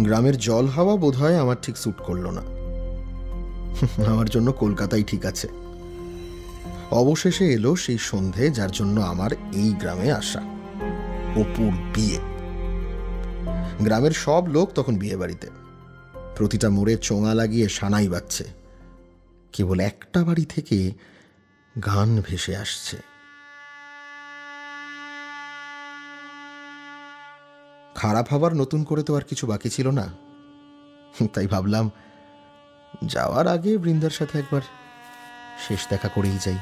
Speaker 5: গ্রামের জল হাওয়া বোধহয় আমার ঠিক স্যুট করলো না। আমার জন্য কলকাতাই ঠিক আছে। অবশেষে এলো সেই সন্ধে যার জন্য আমার এই গ্রামে আসা, অপুর বিয়ে। গ্রামের সব লোক তখন বিয়ে বাড়িতে, প্রতিটা মোড়ে চোঙা লাগিয়ে সানাই বাজছে। কেবল একটা বাড়ি থেকে গান ভেসে আসছে। খারাপ হবার নতুন করে তো আর কিছু বাকি ছিল না, তাই ভাবলাম যাওয়ার আগে বৃন্দার সাথে একবার শেষ দেখা করেই যাই।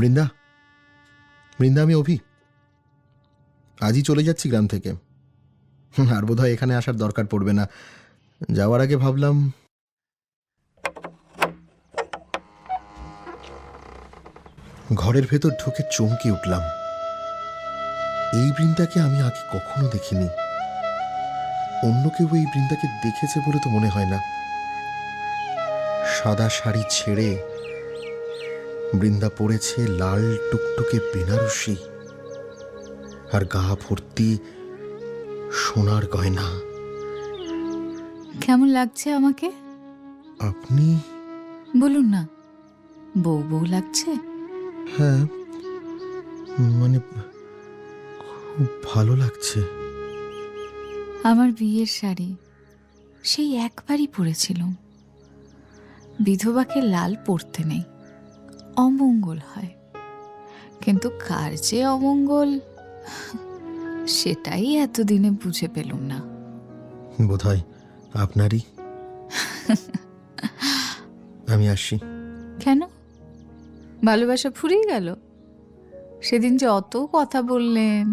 Speaker 5: বৃন্দা, বৃন্দা, আমি অভি। আজই চলে যাচ্ছি গ্রাম থেকে, আর বোধহয় এখানে আসার দরকার পড়বে না। যাওয়ার আগে ভাবলাম ঘরের ভেতর ঢুকে চমকে উঠলাম। এই বৃন্দাকে আমি আগে কখনো দেখিনি। অন্য কেউ এই বৃন্দাকে দেখেছে বলে তো মনে হয় না। সাদা শাড়ি ছেড়ে বৃন্দা পরেছে লাল টুকটুকে বেনারসি, আর গা ভর্তি সোনার গয়না।
Speaker 9: কেমন লাগছে আমাকে?
Speaker 5: আপনি
Speaker 9: বলুন না, বউ বউ লাগছে?
Speaker 5: হ্যাঁ, মানে খুব ভালো লাগছে।
Speaker 9: আমার বিয়ের শাড়ি সেই একবারই পরেছিলাম। বিধবাকে লাল পরতে নেই, অমঙ্গল হয়। কিন্তু কার যে অমঙ্গল সেটাই এতদিনে বুঝে পেলুম না।
Speaker 5: বোধহয় আপনারই। আমি আসি।
Speaker 9: কেন? ভালোবাসা ফুরিয়ে গেল? সেদিন যে অত কথা বললেন।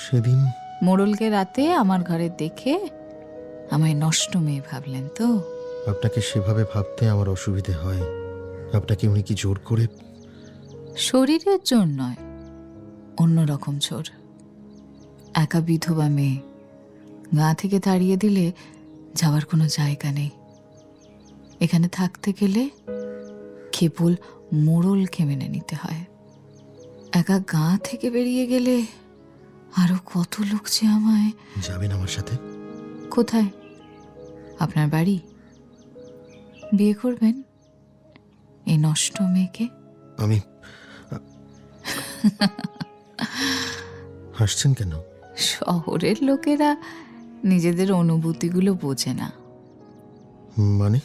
Speaker 5: সেদিন
Speaker 9: মোড়লকে রাতে আমার ঘরে দেখে আমায় নষ্ট মেয়ে ভাবলেন তো?
Speaker 5: আপনাকে সেভাবে ভাবতে আমার অসুবিধে হয়। আপনাকে উনি কি জোর করে?
Speaker 9: শরীরের জোর নয়, অন্যরকম জোর। একা বিধবা মেয়ে, গা থেকে তাড়িয়ে দিলে যাওয়ার কোনো জায়গা নেই। এখানে থাকতে গেলে কেবল মোড়লকে মেনে নিতে হয়। একা গা থেকে বেরিয়ে গেলে আরো কত লোক যে আমায়।
Speaker 5: যাবেন আমার সাথে?
Speaker 9: কোথায়? আপনার বাড়ি? বিয়ে করবেন এই নষ্ট মেয়েকে?
Speaker 5: আমি হাসছেন কেন?
Speaker 9: শহরের লোকেরা নিজেদের অনুভূতিগুলো বোঝে না।
Speaker 5: মানে?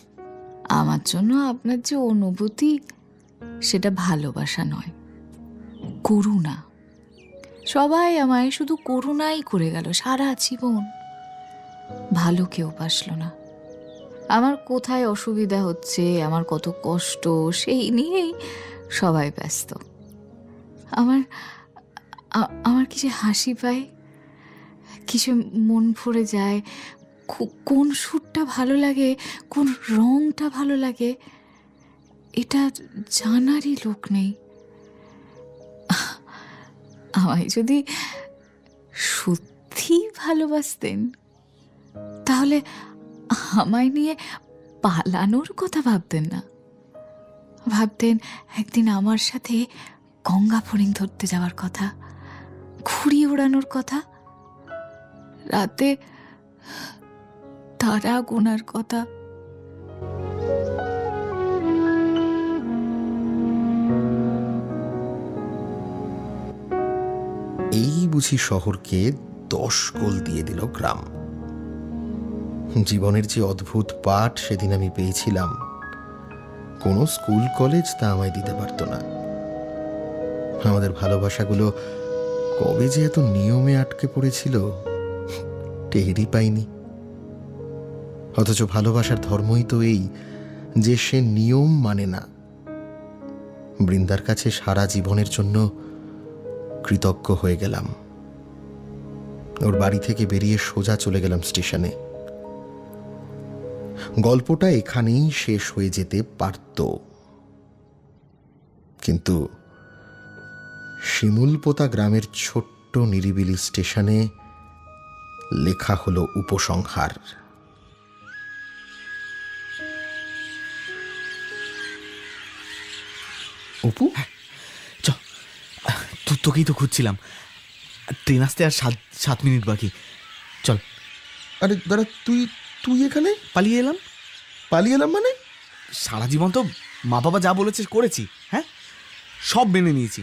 Speaker 9: আমার জন্য আপনার যে অনুভূতি, সেটা ভালোবাসা নয়, করুণা। সবাই আমায় শুধু করুণাই করে গেল সারা জীবন। ভালো কেউ বাসলো না। আমার কোথায় অসুবিধা হচ্ছে, আমার কত কষ্ট, সেই নিয়েই সবাই ব্যস্ত। আমার কিছু হাসি পায়, কিছু মন ভরে যায়, কোন সুরটা ভালো লাগে, কোন রংটা ভালো লাগে, এটা জানারই লোক নেই। আমায় যদি সত্যি ভালোবাসতেন, তাহলে আমায় নিয়ে পালানোর কথা ভাবতেন না। ভাবতেন একদিন আমার সাথে গঙ্গা ফড়িং ধরতে যাওয়ার কথা, ঘুড়ি ওড়ানোর কথা, রাতে তারা গোনার কথা।
Speaker 5: এই বুঝি শহরকে 10 গোল দিয়ে দিল গ্রাম। জীবনের যে অদ্ভুত পাঠ সেদিন আমি পেয়েছিলাম, কোনো স্কুল কলেজ তা আমায় দিতে পারত না। আমাদের ভালোবাসাগুলো কবে যে এত নিয়মে আটকে পড়েছিল টেরই পাইনি। অথচ ভালোবাসার ধর্মই তো এই যে সে নিয়ম মানে না। বৃন্দার কাছে সারা জীবনের জন্য কৃতজ্ঞ হয়ে গেলাম। ওর বাড়ি থেকে বেরিয়ে সোজা চলে গেলাম স্টেশনে। গল্পটা এখানেই শেষ হয়ে যেতে পারত, কিন্তু শিমুলপোতা গ্রামের ছোট্ট নিরিবিলি স্টেশনে লেখা হলো উপসংহার।
Speaker 4: অপু, তোকেই তো খুঁজছিলাম। ট্রেন আসতে আর 7 মিনিট বাকি। চল।
Speaker 5: আরে দাঁড়া, তুই এখানে?
Speaker 4: পালিয়ে এলাম।
Speaker 5: পালিয়ে এলাম মানে?
Speaker 4: সারা জীবন তো মা বাবা যা বলেছে করেছি, হ্যাঁ, সব মেনে নিয়েছি,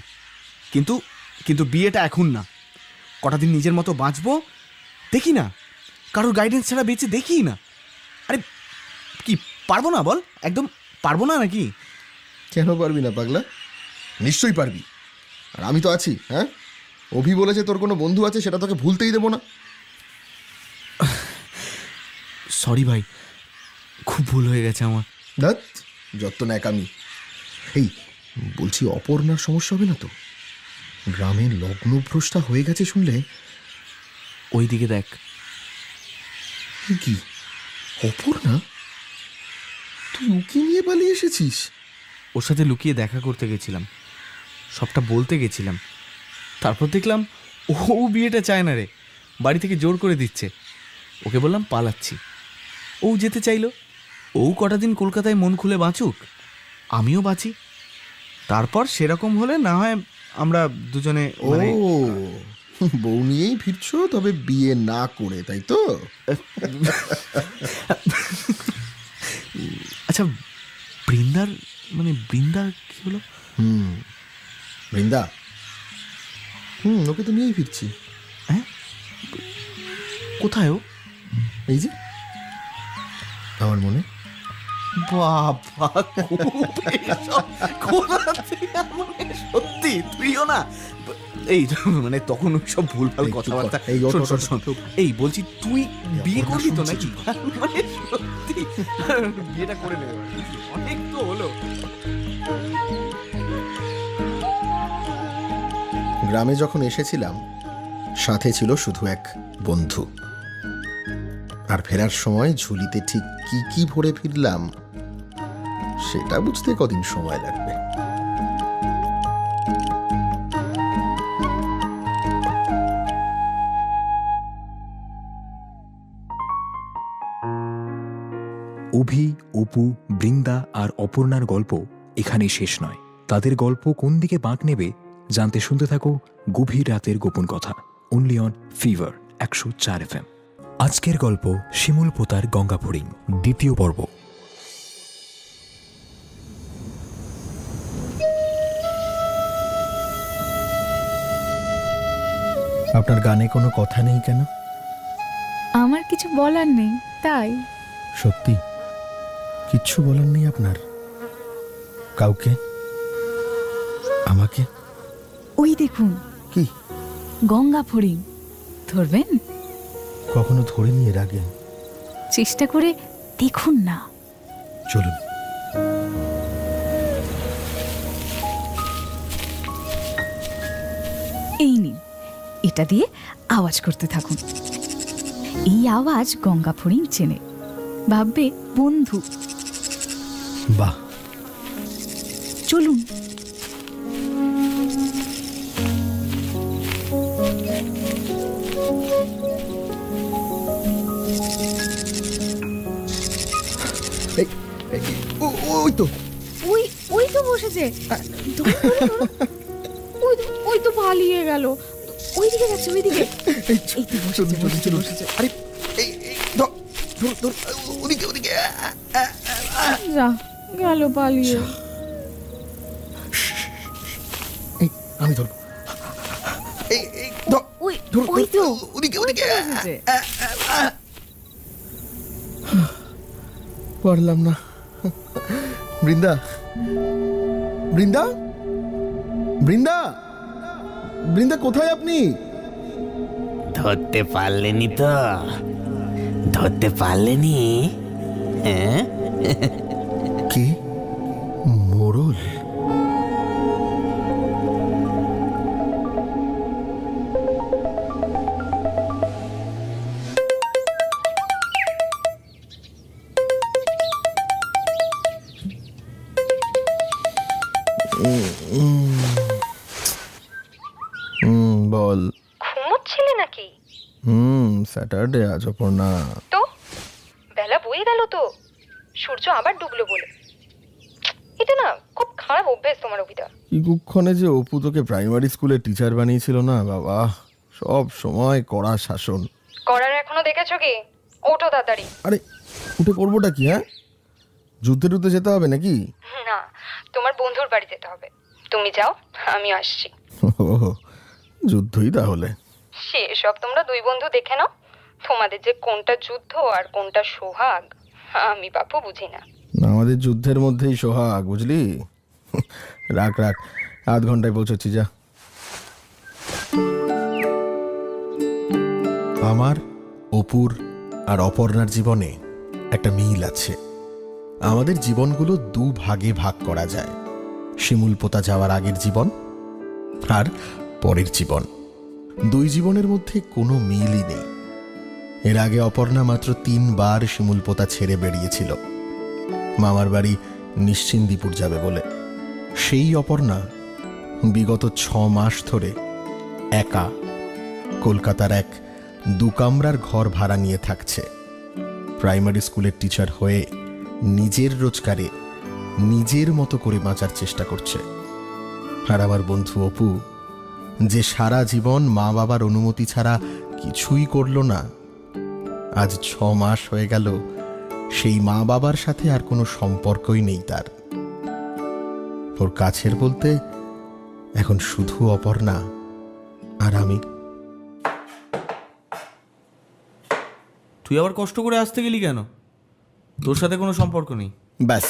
Speaker 4: কিন্তু বিয়েটা এখন না। কটা দিন নিজের মতো বাঁচবো, দেখি না, কারোর গাইডেন্স ছাড়া বেঁচে দেখি না। আরে কি পারবো না বল? একদম পারবো না নাকি?
Speaker 5: কেন পারবি না পাগলা? নিশ্চয়ই পারবি। আর আমি তো আছি। হ্যাঁ, অভি বলেছে তোর কোনো বন্ধু আছে, সেটা তোকে ভুলতেই দেবো না।
Speaker 4: সরি ভাই, খুব ভুল হয়ে গেছে আমার।
Speaker 5: ধ্যাৎ, যত ন্যাকামি। এই বলছি, অপর্ণার সমস্যা হবে না তো? গ্রামের লগ্নভ্রষ্টা হয়ে গেছে শুনলে।
Speaker 4: ওই দিকে দেখ।
Speaker 5: কি অপর্ণা? তুই ওকে নিয়ে পালিয়ে এসেছিস?
Speaker 4: ওর সাথে লুকিয়ে দেখা করতে গেছিলাম, সবটা বলতে গেছিলাম। তারপর দেখলাম ও বিয়েটা চায় না রে, বাড়ি থেকে জোর করে দিচ্ছে। ওকে বললাম পালাচ্ছি, ও যেতে চাইলো। ও কটা দিন কলকাতায় মন খুলে বাঁচুক, আমিও বাঁচি। তারপর সেরকম হলে না হয় আমরা দুজনে।
Speaker 5: ও, বউ নিয়েই ফিরছো, তবে বিয়ে না করে, তাই তো?
Speaker 4: আচ্ছা, বৃন্দা কি হলো?
Speaker 5: বৃন্দা, ওকে তো নিয়েই ফিরছি।
Speaker 4: হ্যাঁ, কোথায় ও?
Speaker 5: এই যে আমার মনে।
Speaker 4: বাবা, সত্যি তুইও না? এই তখন সব ভুলভাল কথাবার্তা। এই বলছি, তুই বিয়ে করবি তো নাকি? সত্যি বিয়েটা করে নেবে, অনেক তো হলো।
Speaker 5: গ্রামে যখন এসেছিলাম, সাথে ছিল শুধু এক বন্ধু। আর ফেরার সময় ঝুলিতে ঠিক কি কি ভরে ফিরলাম সেটা বুঝতে কদিন সময় লাগবে।
Speaker 2: অভি, অপু, বৃন্দা আর অপর্ণার গল্প এখানেই শেষ নয়। তাদের গল্প কোন দিকে বাঁক নেবে জানতে শুনতে থাকো গভীর রাতের গোপন কথা, অনলি অন ফিভার 104 FM। আজকের গল্প শিমুল পোতার গঙ্গা ফড়িং, দ্বিতীয় পর্ব।
Speaker 5: আপনার গানে কোনো কথা নেই কেন?
Speaker 9: আমার কিছু বলার নেই তাই।
Speaker 5: সত্যি কিচ্ছু বলার নেই আপনার? কাউকে? আমাকে?
Speaker 9: ওই দেখুন
Speaker 5: কি?
Speaker 9: গঙ্গা ফড়িং। ধরবেন?
Speaker 5: কখনো ধরিনি এর আগে।
Speaker 9: চেষ্টা করে দেখুন না।
Speaker 5: চলুন।
Speaker 9: এই নিন, এটা দিয়ে আওয়াজ করতে থাকুন। এই আওয়াজ গঙ্গা ফড়িং চেনে, ভাববে বন্ধু।
Speaker 5: বাহ,
Speaker 9: চলুন।
Speaker 5: ওই তো
Speaker 7: ওই তো বসেছে। ওই তো পালিয়ে গেল। ওইদিকে যাচ্ছে, ওইদিকে। এই তো বসেছে।
Speaker 5: আরে ওদিকে ওদিকে
Speaker 7: যা গেল পালিয়ে।
Speaker 5: আমি ধরবো।
Speaker 7: ওই তো
Speaker 5: ওদিকে ওদিকে পারলাম না। বৃন্দা, বৃন্দা, বৃন্দা, বৃন্দা, কোথায় আপনি?
Speaker 11: ধরতে পারলেনি তো? ধরতে পারলেনি? হ্যাঁ,
Speaker 5: কি মোড়ল? বল।
Speaker 7: ঘুমোচ্ছিলে নাকি?
Speaker 5: স্যাটারডে আজ অপর্ণা।
Speaker 7: তো বেলা বয়ে গেল তো, সূর্য আবার ডুবলো বলে। এটা না খুব খারাপ অভ্যেস তোমার, অভিদা।
Speaker 5: কি কুক্ষণে যে অপু তোকে প্রাইমারি স্কুলে টিচার বানিয়েছিল না বাবা, সব সময় কড়া শাসন।
Speaker 7: করার এখনো দেখেছো কি? ওঠো তাড়াতাড়ি।
Speaker 5: আরে উঠে পড়বোটা কি? হ্যাঁ, যুদ্ধে টুদ্ধে যেতে হবে নাকি?
Speaker 7: না, তোমার বন্ধুর বাড়ি যেতে হবে। তুমি যাও, আমি আসছি।
Speaker 5: যুদ্ধই তাহলে?
Speaker 7: সেসব তোমরা দুই বন্ধু দেখে নাও। তোমাদের যে কোনটা যুদ্ধ আর কোনটা সোহাগ আমি বাপু বুঝি না।
Speaker 5: আমাদের যুদ্ধের মধ্যেই সোহাগ, বুঝলি? রাখ রাখ, আধ ঘন্টায় পৌঁছচ্ছি, যা। আমার, অপুর আর অপর্ণার জীবনে একটা মিল আছে। আমাদের জীবনগুলো দু ভাগে ভাগ করা যায়। শিমুল পোতা যাওয়ার আগের জীবন আর পরের জীবন। দুই জীবনের মধ্যে কোনো মিলই নেই। এর আগে অপর্ণা মাত্র 3 বার শিমুল পোতা ছেড়ে বেরিয়েছিল মামার বাড়ি নিশ্চিন্দিপুর যাবে বলে। সেই অপর্ণা বিগত 6 মাস ধরে একা কলকাতার এক 2 কামরার ঘর ভাড়া নিয়ে থাকছে। প্রাইমারি স্কুলের টিচার হয়ে নিজের রোজগারে নিজের মতো করে বাঁচার চেষ্টা করছে। আর আমার বন্ধু অপু, যে সারা জীবন মা বাবার অনুমতি ছাড়া কিছুই করল না, আজ 6 মাস হয়ে গেল সেই মা বাবার সাথে আর কোনো সম্পর্কই নেই তার। ওর কাছের বলতে এখন শুধু অপর্ণা আর আমি।
Speaker 4: তুই আবার কষ্ট করে আসতে গেলি কেন? তোর সাথে কোনো সম্পর্ক নেই।
Speaker 5: ব্যাস,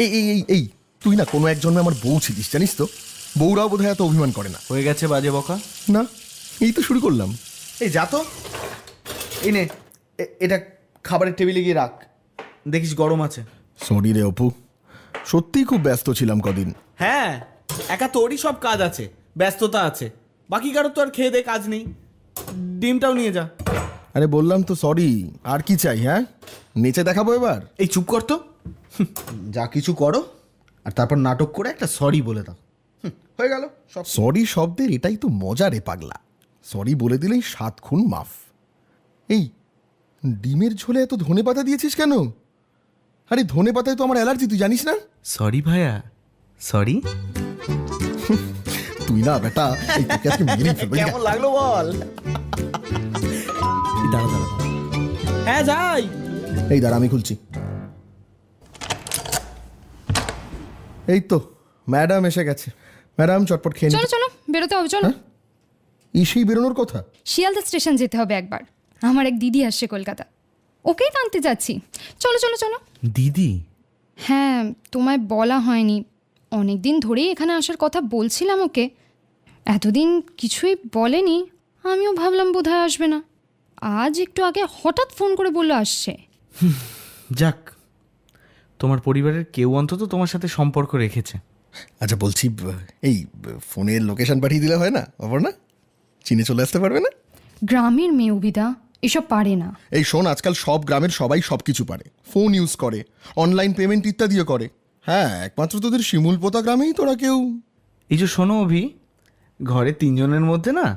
Speaker 5: এই এই এই এই তুই না কোনো এক জন্মে আমার বউ ছিলিস, জানিস তো? বউরাও বোধহয় এত অভিমান করে না।
Speaker 4: হয়ে গেছে বাজে বকা?
Speaker 5: না, এই তো শুরু করলাম।
Speaker 4: এই যা তো, এই নে এটা খাবারের টেবিলে গিয়ে রাখ, দেখিস গরম আছে।
Speaker 5: সরি রে অপু, সত্যিই খুব ব্যস্ত ছিলাম কদিন।
Speaker 4: হ্যাঁ, একা তোরই সব কাজ আছে, ব্যস্ততা আছে, বাকি কারোর তো আর খেয়ে দে কাজ নেই। ডিমটাও নিয়ে যা।
Speaker 5: আরে বললাম তো সরি, আর কি চাই? হ্যাঁ, নেচে দেখাবো এবার?
Speaker 4: এই চুপ কর তো। যা কিছু করো আর তারপর নাটক করে একটা সরি বলে দাও, হয়ে গেল সব।
Speaker 5: সরি শব্দের এটাই তো মজা রে পাগলা। সরি বলে দিলেই 7 খুন মাফ। এই ডিমের ঝোলে এত ধনে পাতা দিয়েছিস কেন? আরে ধনে পাতায় তো আমার অ্যালার্জি, তুই জানিস না?
Speaker 4: সরি ভাইয়া, সরি।
Speaker 5: তুই না বেটা, এই তোকে আজকে মেরেই ফেলবো।
Speaker 4: কেমন লাগলো বল?
Speaker 10: দাঁড়া দাঁড়া, হ্যাঁ যাই।
Speaker 5: এই দাঁড়া, আমি খুলছি। এই তো ম্যাডাম এসে গেছে। ম্যাডাম চটপট খেয়ে
Speaker 12: চলো চলো, বেরোতে হবে, চলো।
Speaker 5: ইসেই বেরোনোর কথা।
Speaker 12: শিয়ালদা স্টেশন যেতে হবে একবার, আমার এক দিদি আসছে কলকাতা, ওকেই আনতে যাচ্ছি। চলো চলো চলো।
Speaker 4: দিদি?
Speaker 12: হ্যাঁ, তোমায় বলা হয়নি, অনেক দিন ধরেই এখানে আসার কথা বলছিলাম ওকে, এতদিন কিছুই বলেনি। আমিও ভাবলাম বোধহয় আসবে না, আজ একটু আগে হঠাৎ ফোন করে বললো আসছে।
Speaker 4: যাক, তোমার পরিবারের কেউ অন্তত তোমার সাথে সম্পর্ক রেখেছে।
Speaker 5: আচ্ছা বলছি, এই ফোনের লোকেশন পাঠিয়ে দিলে হয় না? না, চিনে চলে আসতে পারবে না?
Speaker 12: গ্রামের মেয়ে অভিদা এসব পারে না।
Speaker 5: এই শোন, আজকাল সব গ্রামের সবাই সব কিছু পারে, ফোন ইউজ করে, অনলাইন পেমেন্ট ইত্যাদিও করে। হ্যাঁ, একমাত্র তোদের শিমুলপোতা গ্রামেই তোরা কেউ।
Speaker 4: এই যে শোনো অভি, ঘরে 3 জনের মধ্যে না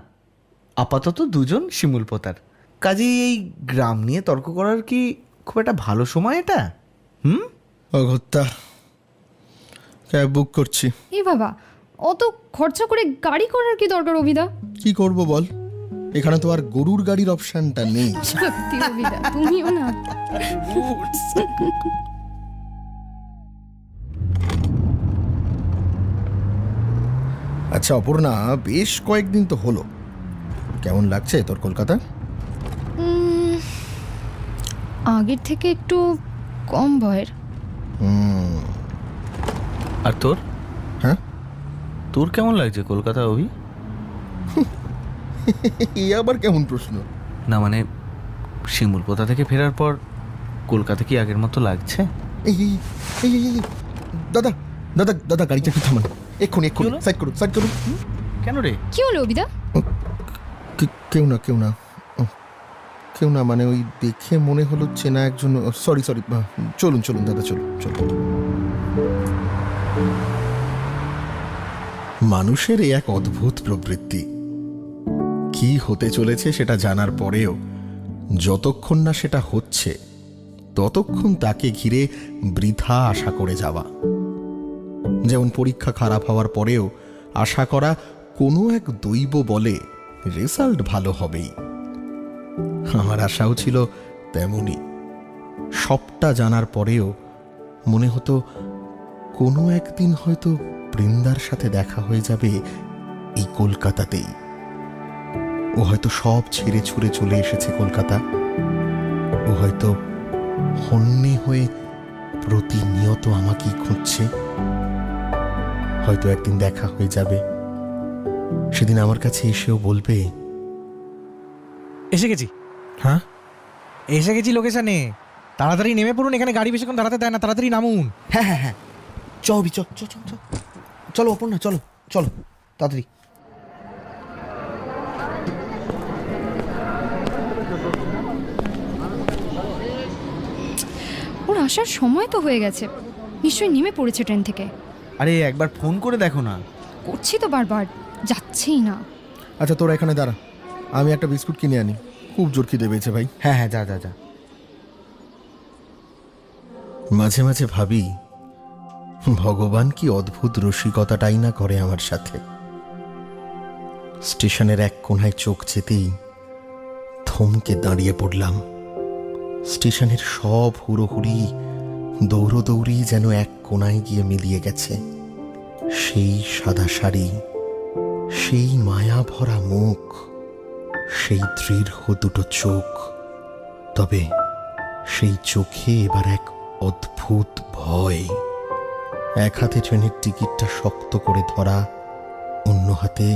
Speaker 4: আপাতত 2 জন শিমুলপোতার, কাজেই এই গ্রাম নিয়ে তর্ক করার কি খুব একটা ভালো সময় এটা?
Speaker 5: অগত্যা, ক্যাব বুক করছি।
Speaker 12: এ বাবা, অত খরচা করে গাড়ি করার কি দরকার অভিদা?
Speaker 5: কি করব বল, এখানে তো আর গরুর গাড়ির অপশনটা নেই।
Speaker 12: সত্যি অভিদা, তুমিও না।
Speaker 5: আচ্ছা অপর্ণা, বেশ কয়েকদিন তো হলো, কেমন লাগছে তোর কলকাতা?
Speaker 12: আগের থেকে একটু কম ভয়ের।
Speaker 4: আর তোর?
Speaker 5: হ্যাঁ,
Speaker 4: তোর কেমন লাগছে কলকাতা অভি?
Speaker 5: এই আবার কেমন প্রশ্ন?
Speaker 4: না মানে শিমুলপোতা থেকে ফেরার পর কলকাতা কি আগের মতো লাগছে?
Speaker 5: এই এই এই দাদা দাদা দাদা, গাড়িটা কি থামান, এক্ষুনি এক্ষুনি, সাইড করুন সাইড করুন।
Speaker 4: কেন রে?
Speaker 12: কি হলো অভিদা?
Speaker 5: কেউ না কেউ না কেউ না, মানে ওই দেখে মনে হলো চেনা একজন। সরি সরি, চলুন চলুন দাদা, চলুন চলুন। মানুষের এই এক অদ্ভুত প্রবৃত্তি, কি হতে চলেছে সেটা জানার পরেও যতক্ষণ না সেটা হচ্ছে ততক্ষণ তাকে ঘিরে বৃথা আশা করে যাওয়া। যেমন পরীক্ষা খারাপ হওয়ার পরেও আশা করা কোনো এক দৈব বলে রেজাল্ট ভালো হবেই। আমার আশাও ছিল তেমনই। সবটা জানার পরেও মনে হতো কোনো একদিন হয়তো বৃন্দার সাথে দেখা হয়ে যাবে এই কলকাতাতেই। ও হয়তো সব ছেড়ে ছুড়ে চলে এসেছে কলকাতা। ও হয়তো হন্যে হয়ে প্রতিনিয়ত আমাকেই খুঁজছে। হয়তো একদিন দেখা হয়ে যাবে, সেদিন আমার কাছে এসেও বলবে,
Speaker 10: এসে গেছি।
Speaker 5: হ্যাঁ,
Speaker 10: এসে গেছি লোকেশনে, তাড়াতাড়ি নেমে পড়ুন, এখানে গাড়ি বেশিক্ষণ দাঁড়াতে দেয় না, তাড়াতাড়ি নামুন।
Speaker 4: হ্যাঁ হ্যাঁ হ্যাঁ, চলো অপর্ণা, চলো চলো তাড়াতাড়ি।
Speaker 12: ওর আসার সময় তো হয়ে গেছে, নিশ্চয়ই নেমে পড়েছে ট্রেন থেকে।
Speaker 4: আরে একবার ফোন করে দেখো না।
Speaker 12: করছি তো বারবার, যাচ্ছেই না।
Speaker 5: আচ্ছা তোরা এখানে দাঁড়া, আমি একটা বিস্কুট কিনে আনি, খুব জোর খিদে পেয়েছে ভাই।
Speaker 4: হ্যাঁ হ্যাঁ, যা যা যা।
Speaker 5: মাঝে মাঝে ভাবি ভগবান কি অদ্ভুত রসিকতাটাই না করে আমার সাথে। স্টেশনের এক কোণায় চোখ যেতেই থমকে দাঁড়িয়ে পড়লাম। স্টেশনের সব হুড়োহুড়ি দৌড়োদৌড়ি যেন এক কোণায় গিয়ে মিলিয়ে গেছে। সেই সাদা শাড়ি, সেই মায়া ভরা মুখ, সেই দৃঢ় দুটো চোখ। তবে সেই চোখে এবার এক অদ্ভুত ভয়। এক হাতে ট্রেনের টিকিটটা শক্ত করে ধরা, অন্য হাতে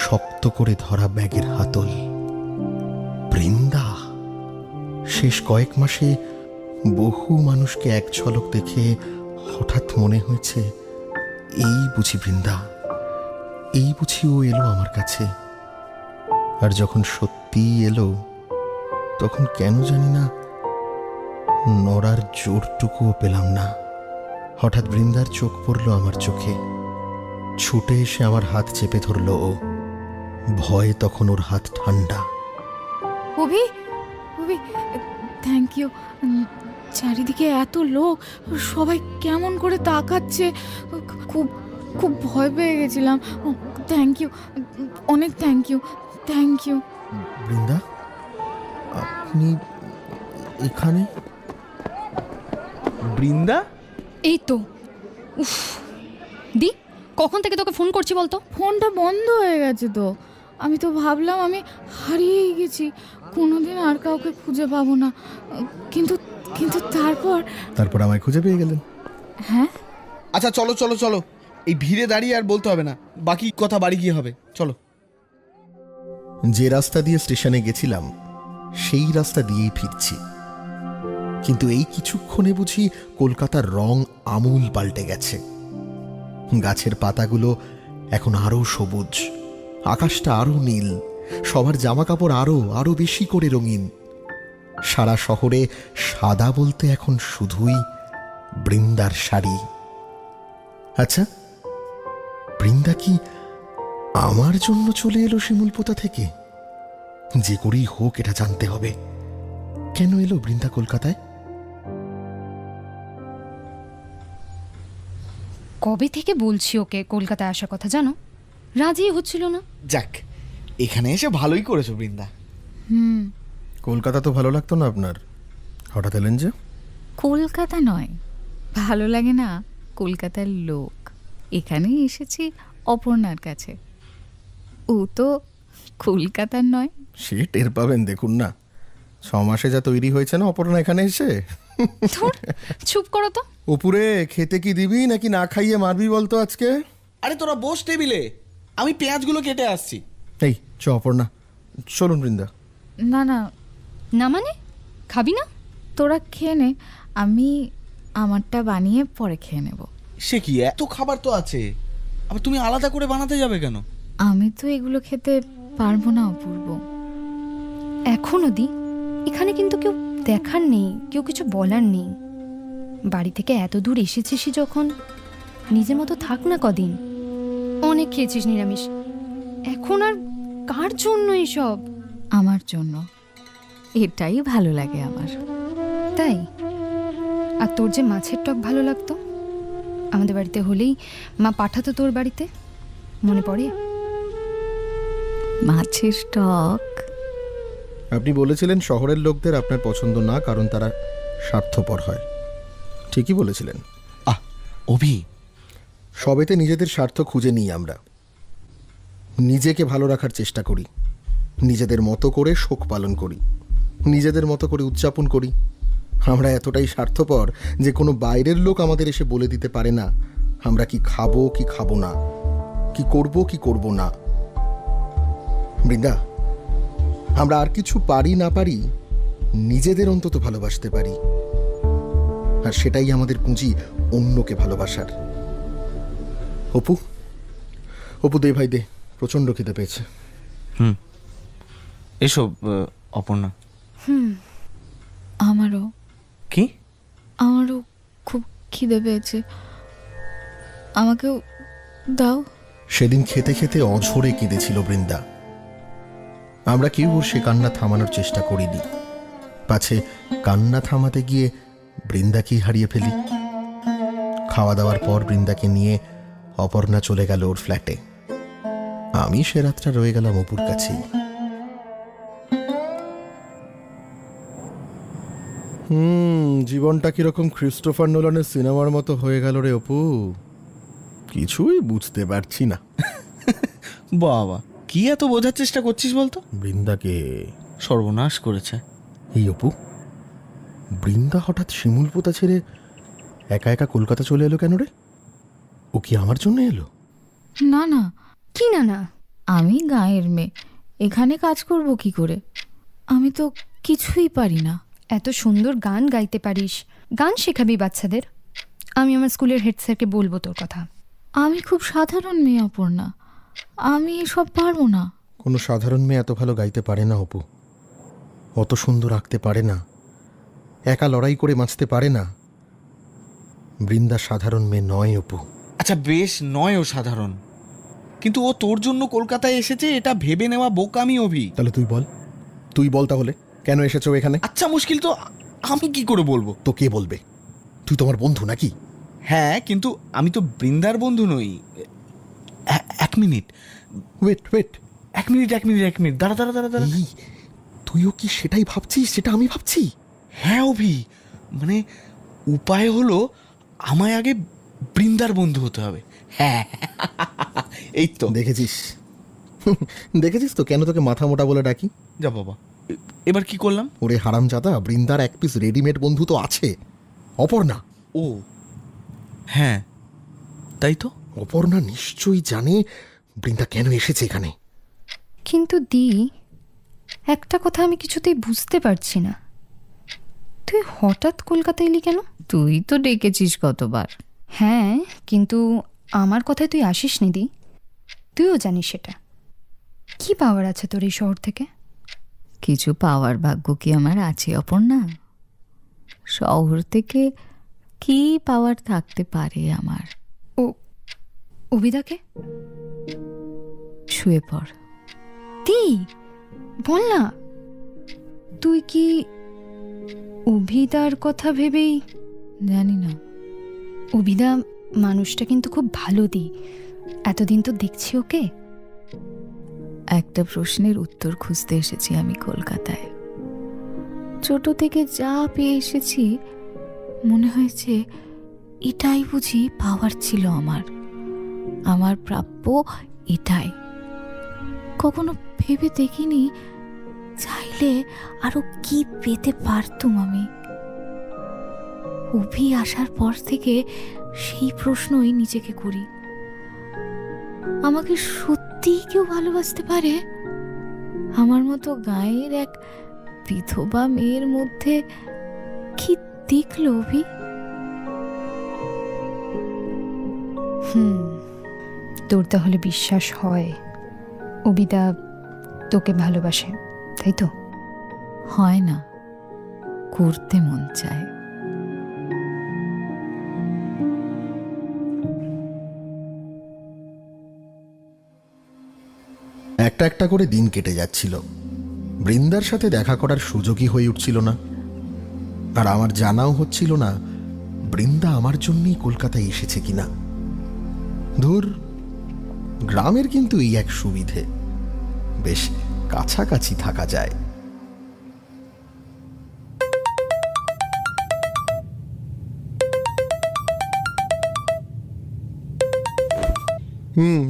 Speaker 5: শক্ত করে ধরা ব্যাগের হাতল। বৃন্দা! শেষ কয়েক মাসে বহু মানুষকে এক ঝলক দেখে হঠাৎ মনে হয়েছে এই বুঝি বৃন্দা, এই বুঝি ও এলো আমার কাছে। আর যখন সত্যিই এলো তখন কেন জানি না নড়ার জোরটুকুও পেলাম না। হঠাৎ বৃন্দার চোখ পড়ল আমার চোখে। ছুটে এসে আমার হাত চেপে ধরল ও। ভয়ে তখন ওর হাত ঠান্ডা।
Speaker 9: অভি, অভি, থ্যাংক ইউ। চারিদিকে এত লোক, সবাই কেমন করে তাকাচ্ছে, খুব খুব ভয় পেয়ে গেছিলাম। থ্যাংক ইউ, অনেক thank you, thank you.
Speaker 5: Brinda, আপনি এখানে?
Speaker 4: বৃন্দা?
Speaker 12: এই তো। উফ দি, কখন থেকে তোকে ফোন করছি বলতো?
Speaker 9: ফোনটা বন্ধ হয়ে গেছে তো। আমি তো ভাবলাম আমি হারিয়েই গেছি, কোনোদিন আর কাউকে খুঁজে পাবো না। কিন্তু কিন্তু তারপর
Speaker 5: আমায় খুঁজে পেয়ে গেলেন।
Speaker 9: হ্যাঁ,
Speaker 4: আচ্ছা চলো চলো চলো, এই ভিড়ে দাঁড়িয়ে আর বলতে হবে না, বাকি কথা বাড়ি গিয়ে হবে। চলো।
Speaker 5: যে রাস্তা দিয়ে স্টেশনে গেছিলাম সেই রাস্তা দিয়েই ফিরছি। কিন্তু এই কিছুক্ষণে বুঝি কলকাতার রং আমূল পাল্টে গেছে। গাছের পাতাগুলো এখন আরো সবুজ, আকাশটা আরো নীল, সবার জামা কাপড় আরো আরো বেশি করে রঙিন। সারা শহরে সাদা বলতে এখন শুধুই বৃন্দার শাড়ি। আচ্ছা, বৃন্দা কি আমার জন্য চলে এলো শিমুলপোতা থেকে? যে করেই হোক এটা জানতে হবে। কেন এলো বৃন্দা কলকাতায়?
Speaker 12: কবে থেকে বলছি ওকে কলকাতায় আসার কথা, জানো? রাজি হচ্ছিল না।
Speaker 4: যাক, এখানে এসে ভালোই করেছো বৃন্দা।
Speaker 5: কলকাতা তো ভালো লাগতো না আপনার, হঠাৎ এলেন যে?
Speaker 9: কলকাতা নয়, ভালো লাগে না কলকাতার লোক। এখানেই এসেছি অপর্ণার কাছে। ও তো কলকাতার নয়।
Speaker 5: সে টের পাবেন, দেখুন না 6 মাসে যা তৈরি হয়েছে না অপর্ণা এখানে এসে।
Speaker 12: চুপ করো তো।
Speaker 5: উপরে খেতে কি দিবি নাকি না খাইয়ে মারবি বলতো আজকে?
Speaker 4: আরে তোরা বস টেবিলে, আমি পেঁয়াজগুলো কেটে আসছি।
Speaker 5: এই চ অপর্ণা, চলুন বৃন্দা।
Speaker 9: না না
Speaker 12: না, মানে খাবি না?
Speaker 9: তোরা খেয়ে নে, আমি আমারটা বানিয়ে পরে খেয়ে নেব।
Speaker 4: সে কি, এত খাবার তো আছে, আবার তুমি আলাদা করে বানাতে যাবে কেন?
Speaker 9: আমি তো এগুলো খেতে পারবো না অপূর্ব।
Speaker 12: এখনো দি, এখানে কিন্তু কেউ দেখার নেই, কেউ কিছু বলার নেই। বাড়ি থেকে এত দূর এসেছিস যখন, নিজের মতো থাক না কদিন। অনেক খেয়েছিস নিরামিষ, এখন আর কার জন্য এসব?
Speaker 9: আমার জন্য, এটাই ভালো লাগে আমার।
Speaker 12: তাই? আর তোর যে মাছের টক ভালো লাগতো, আমাদের বাড়িতে হলেই মা পাঠাতো তোর বাড়িতে, মনে পড়ে?
Speaker 9: মাছের টক?
Speaker 5: আপনি বলেছিলেন শহরের লোকদের আপনার পছন্দ না, কারণ তারা স্বার্থপর হয়। ঠিকই বলেছিলেন।
Speaker 4: অভি,
Speaker 5: সবেতে নিজেদের স্বার্থ খুঁজে নিই আমরা। নিজেকে ভালো রাখার চেষ্টা করি, নিজেদের মতো করে শোক পালন করি, নিজেদের মতো করে উদযাপন করি। আমরা এতটাই স্বার্থপর যে কোনো বাইরের লোক আমাদের এসে বলে দিতে পারে না আমরা কি খাবো কি খাবো না, কি করব কি করব না। বৃন্দা, আমরা আর কিছু পারি না পারি, নিজেদের অন্তত ভালোবাসতে পারি। আর সেটাই আমাদের পুঁজি অন্যকে ভালোবাসার। অপু, অপু দে ভাই দে, প্রচন্ড খিদে পেয়েছে।
Speaker 4: এসো অপর্ণা।
Speaker 9: আমারও।
Speaker 4: কি?
Speaker 9: আমারও খুব খিদে পেয়েছে, আমাকেও দাও।
Speaker 5: সেদিন খেতে খেতে অঝরে কেঁদেছিল বৃন্দা। আমরা কেউ ওর সে কান্না থামানোর চেষ্টা করিনি, পাছে কান্না থামাতে গিয়ে বৃন্দাকেই হারিয়ে ফেলি। খাওয়া দাওয়ার পর বৃন্দাকে নিয়ে অপর্ণা চলে গেল ওর ফ্ল্যাটে। আমি সে রাতটা রয়ে গেলাম অপুর কাছেই। জীবনটা কিরকম ক্রিস্টোফার নোলানের সিনেমার মতো হয়ে গেল রে অপু, কিছুই বুঝতে পারছি না।
Speaker 4: বাবা, কি এত বোঝার চেষ্টা করছিস বলতো?
Speaker 5: বৃন্দাকে
Speaker 4: সর্বনাশ করেছে।
Speaker 5: এই অপু, বৃন্দা হঠাৎ শিমুলপোতা ছেড়ে একা একা কলকাতা চলে এলো কেন রে? ও কি আমার জন্য এলো?
Speaker 9: না না।
Speaker 12: কি না না?
Speaker 9: আমি গাঁয়ের মেয়ে, এখানে কাজ করব কি করে? আমি তো কিছুই পারি না।
Speaker 12: এত সুন্দর গান গাইতে পারিস, গান শেখাবি বাচ্চাদের। আমি আমার স্কুলের হেড স্যারকে বলবো তোর কথা।
Speaker 9: আমি খুব সাধারণ মেয়ে অপর্ণা, আমি এসব পারবো না।
Speaker 5: কোনো সাধারণ মেয়ে এত ভালো গাইতে পারে না অপু। অত সুন্দর আঁকতে পারে না, একা লড়াই করে বাঁচতে পারে না। বৃন্দা সাধারণ মেয়ে নয় অপু।
Speaker 4: আচ্ছা বেশ, নয় ও সাধারণ, কিন্তু ও তোর জন্য কলকাতায় এসেছে এটা ভেবে নেওয়া বোকামি অভি।
Speaker 5: তাহলে তুই বল তাহলে কেন এসেছো এখানে?
Speaker 4: আচ্ছা মুশকিল তো আমি কি করে বলবো?
Speaker 5: তো কে বলবে? তুই তোমার বন্ধু নাকি?
Speaker 4: হ্যাঁ, কিন্তু আমি তো বৃন্দার বন্ধু নই। এক মিনিট,
Speaker 5: ওয়েট,
Speaker 4: এক মিনিট, দাঁড়া।
Speaker 5: তুইও কি সেটাই ভাবছিস যেটা আমি ভাবছি?
Speaker 4: হ্যাঁ অভি, মানে উপায় হলো আমায় আগে বৃন্দার বন্ধু হতে হবে। হ্যাঁ এই তো
Speaker 5: দেখেছিস তো কেন তোকে মাথা মোটা বলে ডাকি?
Speaker 4: যা বাবা, এবার কি করলাম?
Speaker 5: ওরে হারামজাদা, বৃন্দার এক পিস রেডিমেড বন্ধু তো আছে, অপর্ণা।
Speaker 4: ও হ্যাঁ, তাই তো।
Speaker 5: অপর্ণা নিশ্চয়ই জানে বৃন্দা কেন এসেছে এখানে।
Speaker 12: কিন্তু একটা কথা আমি কিছুতেই বুঝতে পারছি না, তুই হঠাৎ কলকাতা এলি কেন?
Speaker 9: তুই তো ডেকেছিস কতবার।
Speaker 12: হ্যাঁ, কিন্তু আমার কথায় তুই আসিস নি দি, তুইও জানিস সেটা। কি পাওয়ার আছে তোর এই শহর থেকে?
Speaker 9: কিছু পাওয়ার ভাগ্য কি আমার আছে অপর্ণা? শহর থেকে কি পাওয়ার থাকতে পারে আমার?
Speaker 12: ও অভিদাকে
Speaker 9: শুয়ে পড়।
Speaker 12: বল না, তুই কি অভিদার কথা ভেবেই?
Speaker 9: জানি না,
Speaker 12: অভিদা মানুষটা কিন্তু খুব ভালো দি, এতদিন তো দেখছি ওকে।
Speaker 9: একটা প্রশ্নের উত্তর খুঁজতে এসেছি আমি কলকাতায়। ছোট থেকে যা পেয়ে এসেছি মনে হয়েছে এটাই বুঝি পাওয়ার ছিল আমার প্রাপ্য এটাই। কখনো ভেবে দেখিনি চাইলে আরো কি পেতে পারতুম আমি। অভি আসার পর থেকে সেই প্রশ্নই নিজেকে করি, আমাকে সত্যিই কেউ ভালোবাসতে পারে? আমার মতো গায়ের এক বিধবা মেয়ের মধ্যে কি দেখল অভি?
Speaker 12: তোর তাহলে বিশ্বাস হয় অভিদা তোকে ভালোবাসে, তাই তো?
Speaker 9: হয় না, করতে মন চায়।
Speaker 5: একটা একটা করে দিন কেটে যাচ্ছিল, বৃন্দার সাথে দেখা করার সুযোগই হয়ে উঠছিল না। আর আমার জানাও হচ্ছিল না বৃন্দা আমার জন্যই কলকাতায় এসেছে কিনা। ধুর, গ্রামের কিন্তু এই এক সুবিধে, বেশ কাছাকাছি থাকা যায়।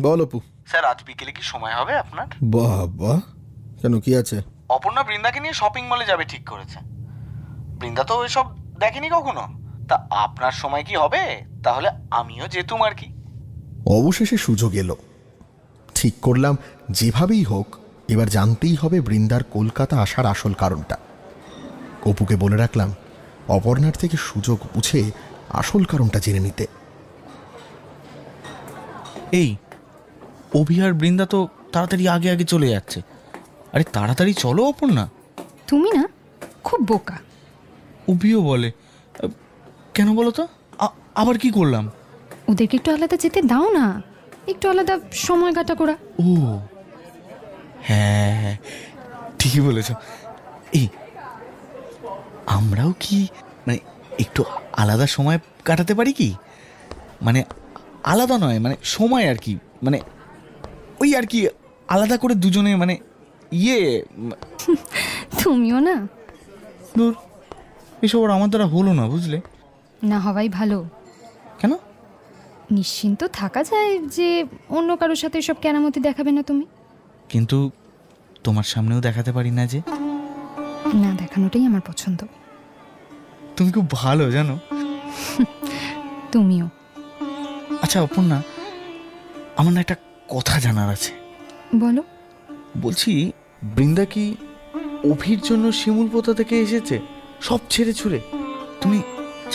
Speaker 5: বল অপু।
Speaker 4: স্যার, আজ বিকেলে কি সময় হবে আপনার?
Speaker 5: বাবা, কেন কি আছে?
Speaker 4: অপর্ণা বৃন্দাকে নিয়ে শপিং মলে যাবে ঠিক করেছে। বৃন্দা তো ওইসব দেখেনি কখনো, তা আপনার সময় কি হবে? তাহলে আমিও যেতুম আর কি।
Speaker 5: অবশেষে সুযোগ এলো। ঠিক করলাম যেভাবেই হোক এবার জানতেই হবে বৃন্দার কলকাতা আসার আসল কারণটা। অপুকে বলে রাখলাম অপর্ণার থেকে সুযোগ বুঝে আসল কারণটা জেনে নিতে।
Speaker 4: এই অভি আর বৃন্দা তো তাড়াতাড়ি আগে আগে চলে যাচ্ছে। আরে তাড়াতাড়ি চলো অপর্ণা।
Speaker 12: তুমি না খুব বোকা।
Speaker 4: অভিও বলে। কেন বলো তো? আবার কি করলাম?
Speaker 12: ওদেরকে একটু আলাদা যেতে দাও না, একটু আলাদা সময় কাটা করা।
Speaker 4: ও হ্যাঁ, ঠিকই বলেছ। এই আমরাও কি মানে একটু আলাদা সময় কাটাতে পারি কি? মানে আলাদা নয়, মানে সময় আর কি, মানে ওই আর কি আলাদা করে দুজনে, মানে
Speaker 12: তুমিও না।
Speaker 4: দূর, এসব আর আমার দ্বারা হলো না, বুঝলে?
Speaker 12: না হওয়াই ভালো।
Speaker 4: কেন?
Speaker 12: নিশ্চিন্ত থাকা যায় যে অন্য কারোর সাথে সব কেরামতি দেখাবে না তুমি।
Speaker 4: কিন্তু তোমার সামনেও দেখাতে পারি না যে।
Speaker 12: না দেখানোটাই আমার পছন্দ।
Speaker 4: তুমি খুব ভালো জানো।
Speaker 12: তুমিও।
Speaker 4: আচ্ছা অপর্ণা, আমার না একটা কথা জানার আছে।
Speaker 12: বলো।
Speaker 4: বলছি, বৃন্দা কি অভির জন্য শিমুল পোতা থেকে এসেছে সব ছেড়ে ছুড়ে? তুমি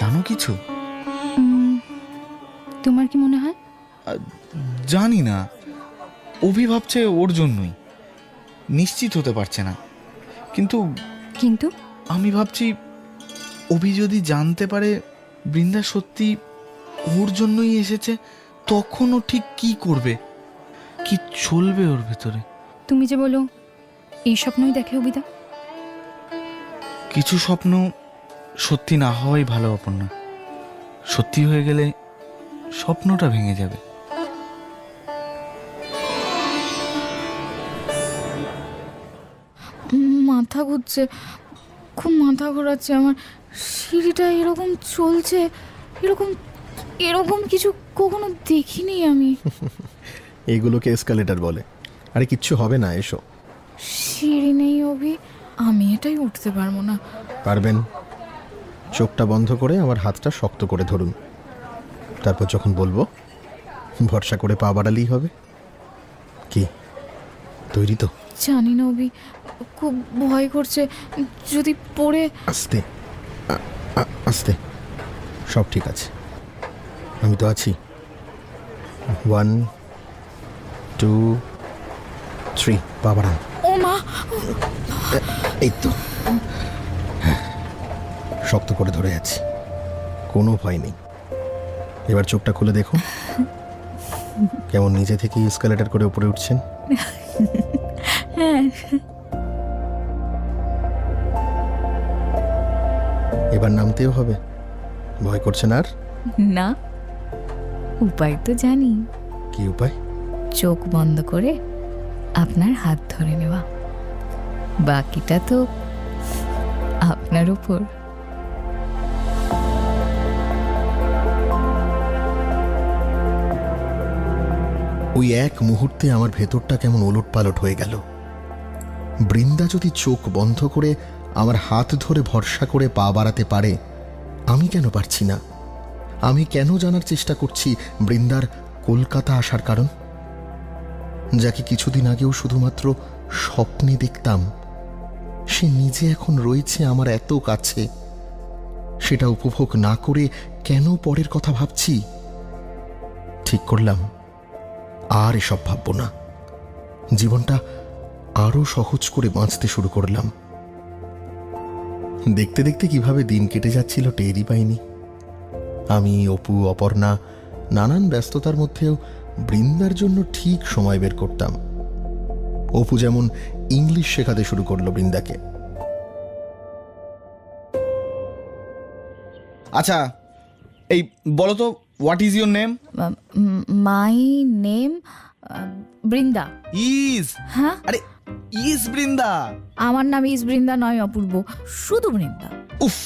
Speaker 4: জানো কিছু?
Speaker 12: তোমার কি মনে হয়?
Speaker 4: জানি না, অভি ভাবছে ওর জন্যই, নিশ্চিত হতে পারছে না। কিন্তু
Speaker 12: কিন্তু
Speaker 4: আমি ভাবছি অভি যদি জানতে পারে বৃন্দা সত্যি ওর জন্যই এসেছে, তখন ও ঠিক কি করবে, কি চলবে ওর ভেতরে?
Speaker 12: তুমি যে বলো এই স্বপ্নই দেখে অভিদা।
Speaker 4: কিছু স্বপ্ন সত্যি না হওয়াই ভালো, অপর্ণা। সত্যি হয়ে গেলে স্বপ্নটা ভেঙে যাবে।
Speaker 9: মাথা ঘুরছে, খুব মাথা ঘোরাচ্ছে আমার। সিঁড়িটা এরকম চলছে, এরকম এরকম কিছু কখনো দেখিনি আমি।
Speaker 5: এগুলোকে এসকালেটর বলে। আরে কিচ্ছু হবে না, এসো।
Speaker 9: সিঁড়ি নেই অভি, আমি এটাই উঠতে পারবো না।
Speaker 5: পারবেন। চোখটা বন্ধ করে আমার হাতটা শক্ত করে ধরুন, তারপর যখন বলবো ভরসা করে পা বাড়ালেই হবে। কি তৈরি তো?
Speaker 9: জানি না অভি, খুব ভয় করছে, যদি পড়ে।
Speaker 5: আস্তে আস্তে, সব ঠিক আছে, আমি তো আছি। 1 2 3, পা বাড়ান।
Speaker 9: ও মা,
Speaker 5: এই তো, শক্ত করে ধরে আছি, কোনো ভয় নেই। এবার চোখটা খুলে দেখুন, কেমন নিজে থেকেই এসকালেটর করে উপরে উঠছেন।
Speaker 9: হ্যাঁ।
Speaker 5: এবার নামতেও হবে, ভয় করছেন আর?
Speaker 9: না, উপায় তো জানি।
Speaker 5: কি উপায়?
Speaker 9: চোখ বন্ধ করে আপনার হাত ধরে নেওয়া, বাকিটা তো আপনার উপর।
Speaker 5: ওই এক মুহূর্তে আমার ভেতরটা কেমন ওলটপালট হয়ে গেল। বৃন্দা যদি চোখ বন্ধ করে আমার হাত ধরে ভরসা করে পা বাড়াতে পারে, আমি কেন পারছি না? আমি কেন জানার চেষ্টা করছি বৃন্দার কলকাতা আসার কারণ, যাকে কিছুদিন আগেও শুধুমাত্র স্বপ্নে দেখতাম। সে নিজে এখন রয়েছে আমার এত কাছে, সেটা উপভোগ না করে কেন পরের কথা ভাবছি? ঠিক করলাম, আর এসব ভাববো না। জীবনটা আরো সহজ করে বাঁচতে শুরু করলাম। দেখতে দেখতে কিভাবে দিন কেটে যাচ্ছিল টেরই পাইনি। আমি, অপু, অপর্ণা নানান ব্যস্ততার মধ্যেও বৃন্দার জন্য ঠিক সময় বের করতাম। অপু যেমন ইংলিশ শেখাতে শুরু করলো বৃন্দাকে।
Speaker 4: আচ্ছা, এই বলো তো, what is your name?
Speaker 9: My name Brinda.
Speaker 4: Is?
Speaker 9: হ্যাঁ,
Speaker 4: আরে ইজ বৃন্দা।
Speaker 9: আমার নাম ইজ বৃন্দা নয় অপূর্ব, শুধু বৃন্দা।
Speaker 4: উফ।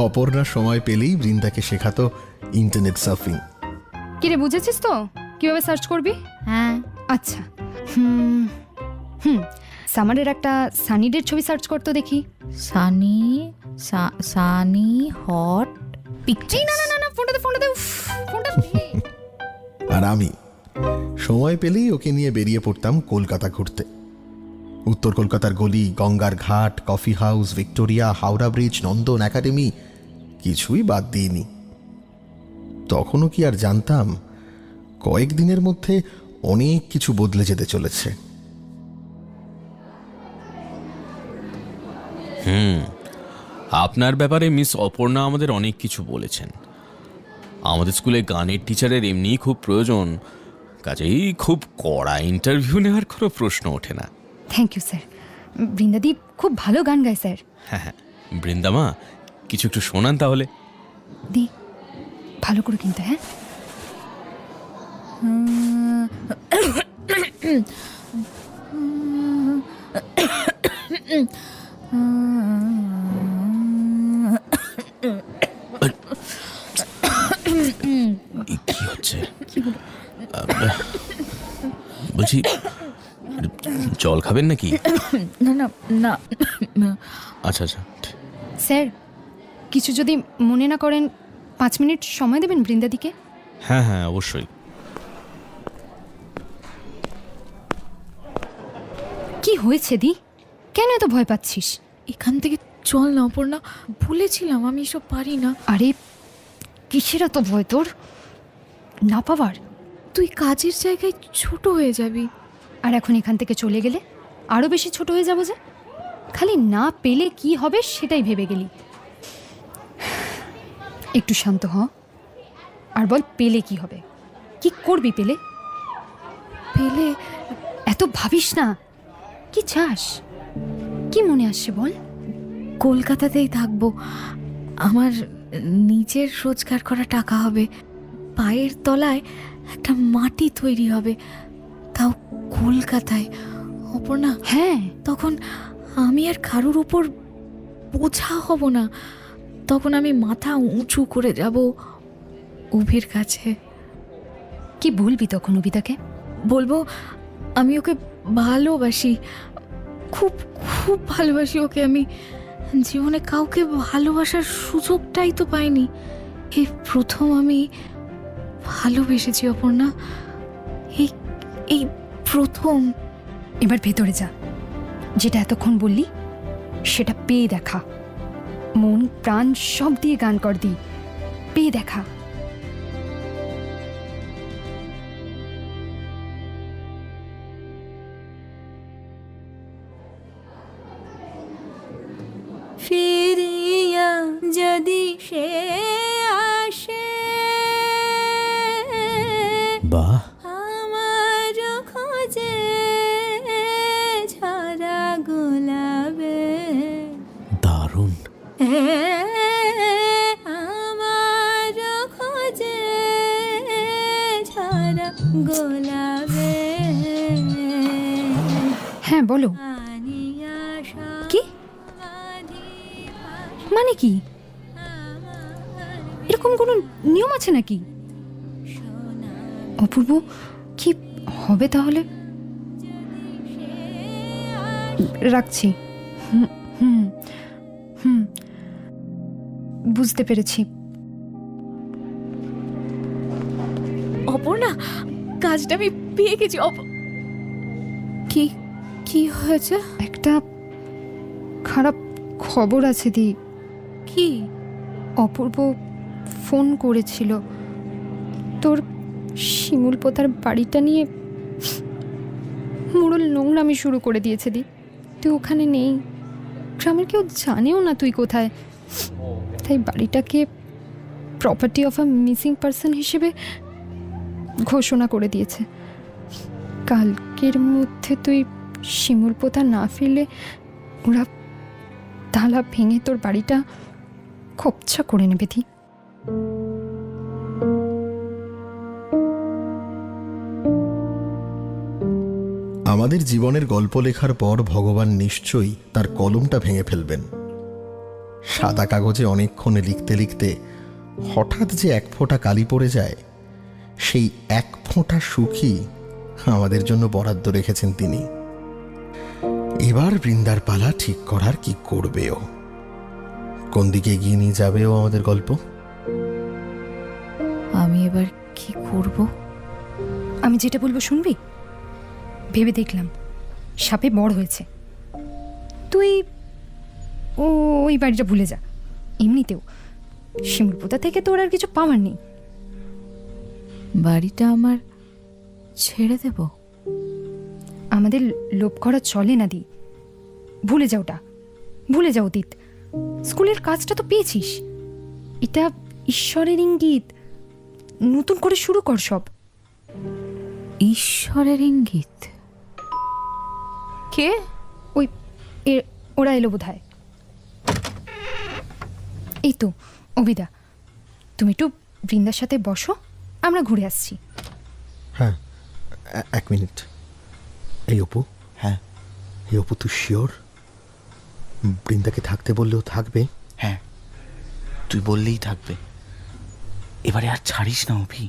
Speaker 5: অপর্ণা সময় পেলেই বৃন্দাকে শেখাতো ইন্টারনেট সার্ফিং।
Speaker 12: কিরে, বুঝেছিস তো কিভাবে সার্চ করবি?
Speaker 9: হ্যাঁ।
Speaker 12: আচ্ছা, সামারের একটা সানি ডের ছবি সার্চ করতো দেখি।
Speaker 9: Sunny Sunny hot picture.
Speaker 12: না না না না, ফোনটা দে, ফোনটা দে, ফোনটা দে।
Speaker 5: আর আমি সময় পেলেই ওকে নিয়ে বেরিয়ে পড়তাম কলকাতা ঘুরতে। উত্তর কলকাতার গলি, গঙ্গার ঘাট, coffee house, Victoria, Howrah bridge, Nandan academy, কিছুই বাদ দিইনি। তখনও কি আর জানতাম কয়েকদিনের মধ্যে অনেক কিছু বদলে যেতে চলেছে।
Speaker 6: আপনার ব্যাপারে মিস অপর্ণা আমাদের অনেক কিছু বলেছেন। আমাদের স্কুলে গানের টিচারের এমনিই খুব প্রয়োজন, কাজেই খুব কড়া ইন্টারভিউ নেওয়ার কোনো প্রশ্ন ওঠে না।
Speaker 12: Thank you sir. বৃন্দাদীপ খুব ভালো গান গায় স্যার।
Speaker 6: হ্যাঁ হ্যাঁ, বৃন্দামা কিছু একটু শোনান তাহলে।
Speaker 12: দি, ভালো করে কিন্তু। হ্যাঁ,
Speaker 6: কি হচ্ছে? বলছি, জল খাবেন নাকি?
Speaker 9: না না না।
Speaker 6: আচ্ছা আচ্ছা।
Speaker 12: স্যার, কিছু যদি মনে না করেন 5 মিনিট সময় দেবেন বৃন্দাদিকে?
Speaker 6: হ্যাঁ হ্যাঁ, অবশ্যই।
Speaker 12: কি হয়েছে দি, কেন এত ভয় পাচ্ছিস?
Speaker 9: এখান থেকে চল না অপর্ণা, ভুলেছিলাম আমি এসব পারি না।
Speaker 12: আরে কিসের এত ভয় তোর না পাওয়ার?
Speaker 9: তুই কাজের জায়গায় ছোট হয়ে যাবি।
Speaker 12: আর এখন এখান থেকে চলে গেলে আরো বেশি ছোট হয়ে যাবো যে। খালি না পেলে কি হবে সেটাই ভেবে গেলি। একটু শান্ত হ আর বল পেলে কি হবে, কি করবি পেলে?
Speaker 9: পেলে
Speaker 12: এত ভাবিস না, কি চাস, কি মনে আসছে বল?
Speaker 9: কলকাতাতেই থাকবো, আমার নিজের রোজগার করা টাকা হবে, পায়ের তলায় একটা মাটি তৈরি হবে, তাও কলকাতায়। অপর্ণা,
Speaker 12: হ্যাঁ,
Speaker 9: তখন আমি আর কারোর উপর বোঝা হব না, তখন আমি মাথা উঁচু করে যাব অভির কাছে।
Speaker 12: কি বলবি তখন অভিদাকে?
Speaker 9: বলবো আমি ওকে ভালোবাসি, খুব খুব ভালোবাসি ওকে। আমি জীবনে কাউকে ভালোবাসার সুযোগটাই তো পাইনি, এই প্রথম আমি ভালোবেসেছি অপর্ণা, এই প্রথম।
Speaker 12: এবার ভেতরে যা, যেটা এতক্ষণ বললি সেটা পেয়ে দেখা, মন প্রাণ সব দিয়ে গান কর দি, পেয়ে দেখা।
Speaker 9: ফিরিয়া যদি সে আসে
Speaker 8: বাহ,
Speaker 9: আমার খোঁজে ঝরা গোলাপে,
Speaker 8: দারুণ।
Speaker 9: আমার খোঁজে ঝরা গোলাপে।
Speaker 12: হ্যাঁ বলো, কি মানে কি? এরকম কোনো নিয়ম আছে নাকি? অপূর্ব, কি হবে তাহলে? রাখছি। বুঝতে পেরেছি।
Speaker 9: অপর্ণা, কাজটা আমি পেয়ে গেছি। কি কি হয়েছে?
Speaker 12: একটা খারাপ খবর আছে দি।
Speaker 9: কি?
Speaker 12: অপূর্ব ফোন করেছিল, তোর শিমুল পোতার বাড়িটা নিয়ে মোড়ল নোংরামি শুরু করে দিয়েছে দি। তুই ওখানে নেই, গ্রামের কেউ জানেও না তুই কোথায়, তাই বাড়িটাকে property of a missing person হিসেবে ঘোষণা করে দিয়েছে। কালকের মধ্যে তুই শিমুল পোতা না ফিরলে ওরা তালা ভেঙে তোর বাড়িটা খোপছা করে নেবে দি।
Speaker 5: আমাদের জীবনের গল্প লেখার পর ভগবান নিশ্চয়ই তার কলমটা ভেঙে ফেলবেন। সাদা কাগজে অনেকক্ষণ লিখতে লিখতে হঠাৎ যে এক ফোঁটা কালি পড়ে যায়, সেই এক ফোঁটা সুখই আমাদের জন্য বরাদ্দ রেখেছেন তিনি। এবার বৃন্দার পালা ঠিক করার কি করবে ও, কোন দিকে এগিয়ে নিয়ে যাবে ও আমাদের গল্প।
Speaker 9: আমি এবার কি করব?
Speaker 12: আমি যেটা বলবো শুনবি? ভেবে দেখলাম সাপে বড় হয়েছে, তুই ওই বাড়িটা ভুলে যা। এমনিতেও শিমুল পোতা থেকে তোর আর কিছু পাওয়ার নেই।
Speaker 9: বাড়িটা আমার ছেড়ে দেব?
Speaker 12: আমাদের লোভ করা চলে না দি, ভুলে যাও ওটা, ভুলে যাও অতীত। স্কুলের কাজটা তো পেয়েছিস, এটা ঈশ্বরের ইঙ্গিত, নতুন করে শুরু কর সব।
Speaker 9: ঈশ্বরের ইঙ্গিত? কে?
Speaker 12: ওই ওরা এলো বোধ হয়। এই তো অবিদা, তুমি একটু বৃন্দার সাথে বসো, আমরা ঘুরে আসছি।
Speaker 5: হ্যাঁ, এক মিনিট। এই অপু,
Speaker 13: হ্যাঁ
Speaker 5: এই অপু, তুই শিওর বৃন্দাকে থাকতে বললেও থাকবে?
Speaker 13: হ্যাঁ, তুই বললেই থাকবে। এবারে আর ছাড়িস না অভি,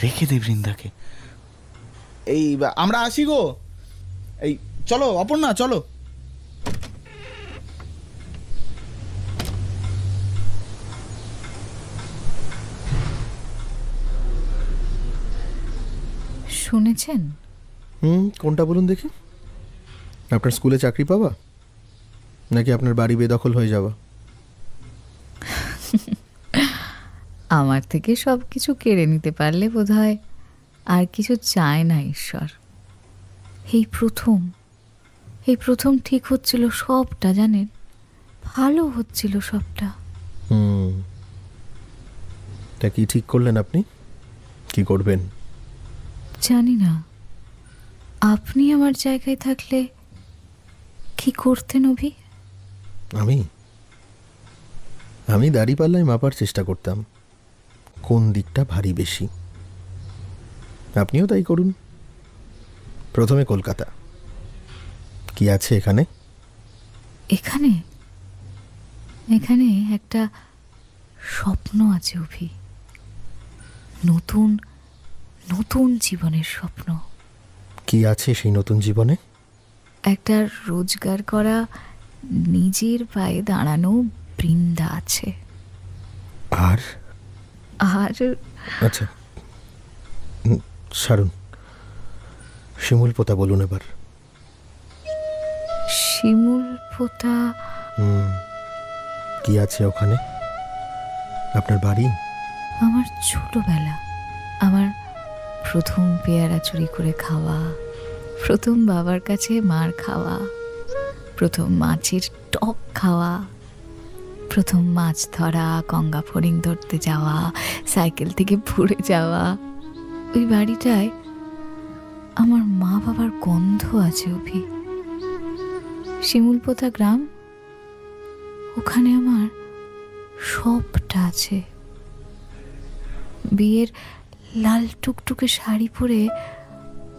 Speaker 13: রেখে দে বৃন্দাকে। এই আমরা আসি গো, এই চলো অপর্ণা চলো।
Speaker 9: শুনেছেন?
Speaker 5: কোনটা বলুন দেখি? আপনার স্কুলে চাকরি পাওয়া, নাকি আপনার বাড়ি বেদখল হয়ে যাওয়া?
Speaker 9: আমার থেকে সব কিছু কেড়ে নিতে পারলে বোধহয় আর কিছু চায় না ঈশ্বর। এই প্রথম এই প্রথম ঠিক হচ্ছিল সবটা, জানেন, ভালো হচ্ছিল সবটা।
Speaker 5: তা কি ঠিক করলেন আপনি? কি করবেন?
Speaker 9: জানি না। আপনি আমার জায়গায় থাকলে কি করতেন অভি?
Speaker 5: আমি দাড়িপাল্লায় মাপার চেষ্টা করতাম কোন দিকটা ভারী বেশি। আপনিও তাই করুন। প্রথমে কলকাতা। কি আছে এখানে?
Speaker 9: এখানে এখানে একটা স্বপ্ন আছে অভি, নতুন নতুন জীবনের স্বপ্ন।
Speaker 5: কি আছে সেই নতুন জীবনে?
Speaker 9: একটা রোজগার করা, নিজের পায়ে দাঁড়ানো বৃন্দা আছে।
Speaker 5: আর
Speaker 9: আর
Speaker 5: আচ্ছা ছাড়ুন, শিমুল পোতা বলুন এবার।
Speaker 9: শিমুল পোতা?
Speaker 5: কি আছে ওখানে? আপনার বাড়ি?
Speaker 9: আমার ছোটবেলা, আমার প্রথম পেয়ারা চুরি করে খাওয়া, প্রথম বাবার কাছে মার খাওয়া, প্রথম মাছের টক খাওয়া, প্রথম মাছ ধরা, গঙ্গা ফড়িং ধরতে যাওয়া, সাইকেল থেকে পড়ে যাওয়া। ওই বাড়িটায় আমার মা বাবার গন্ধ আছে অভি। শিমুলপোতা গ্রাম, ওখানে আমার সবটা আছে। বিয়ের লাল টুকটুকে শাড়ি পরে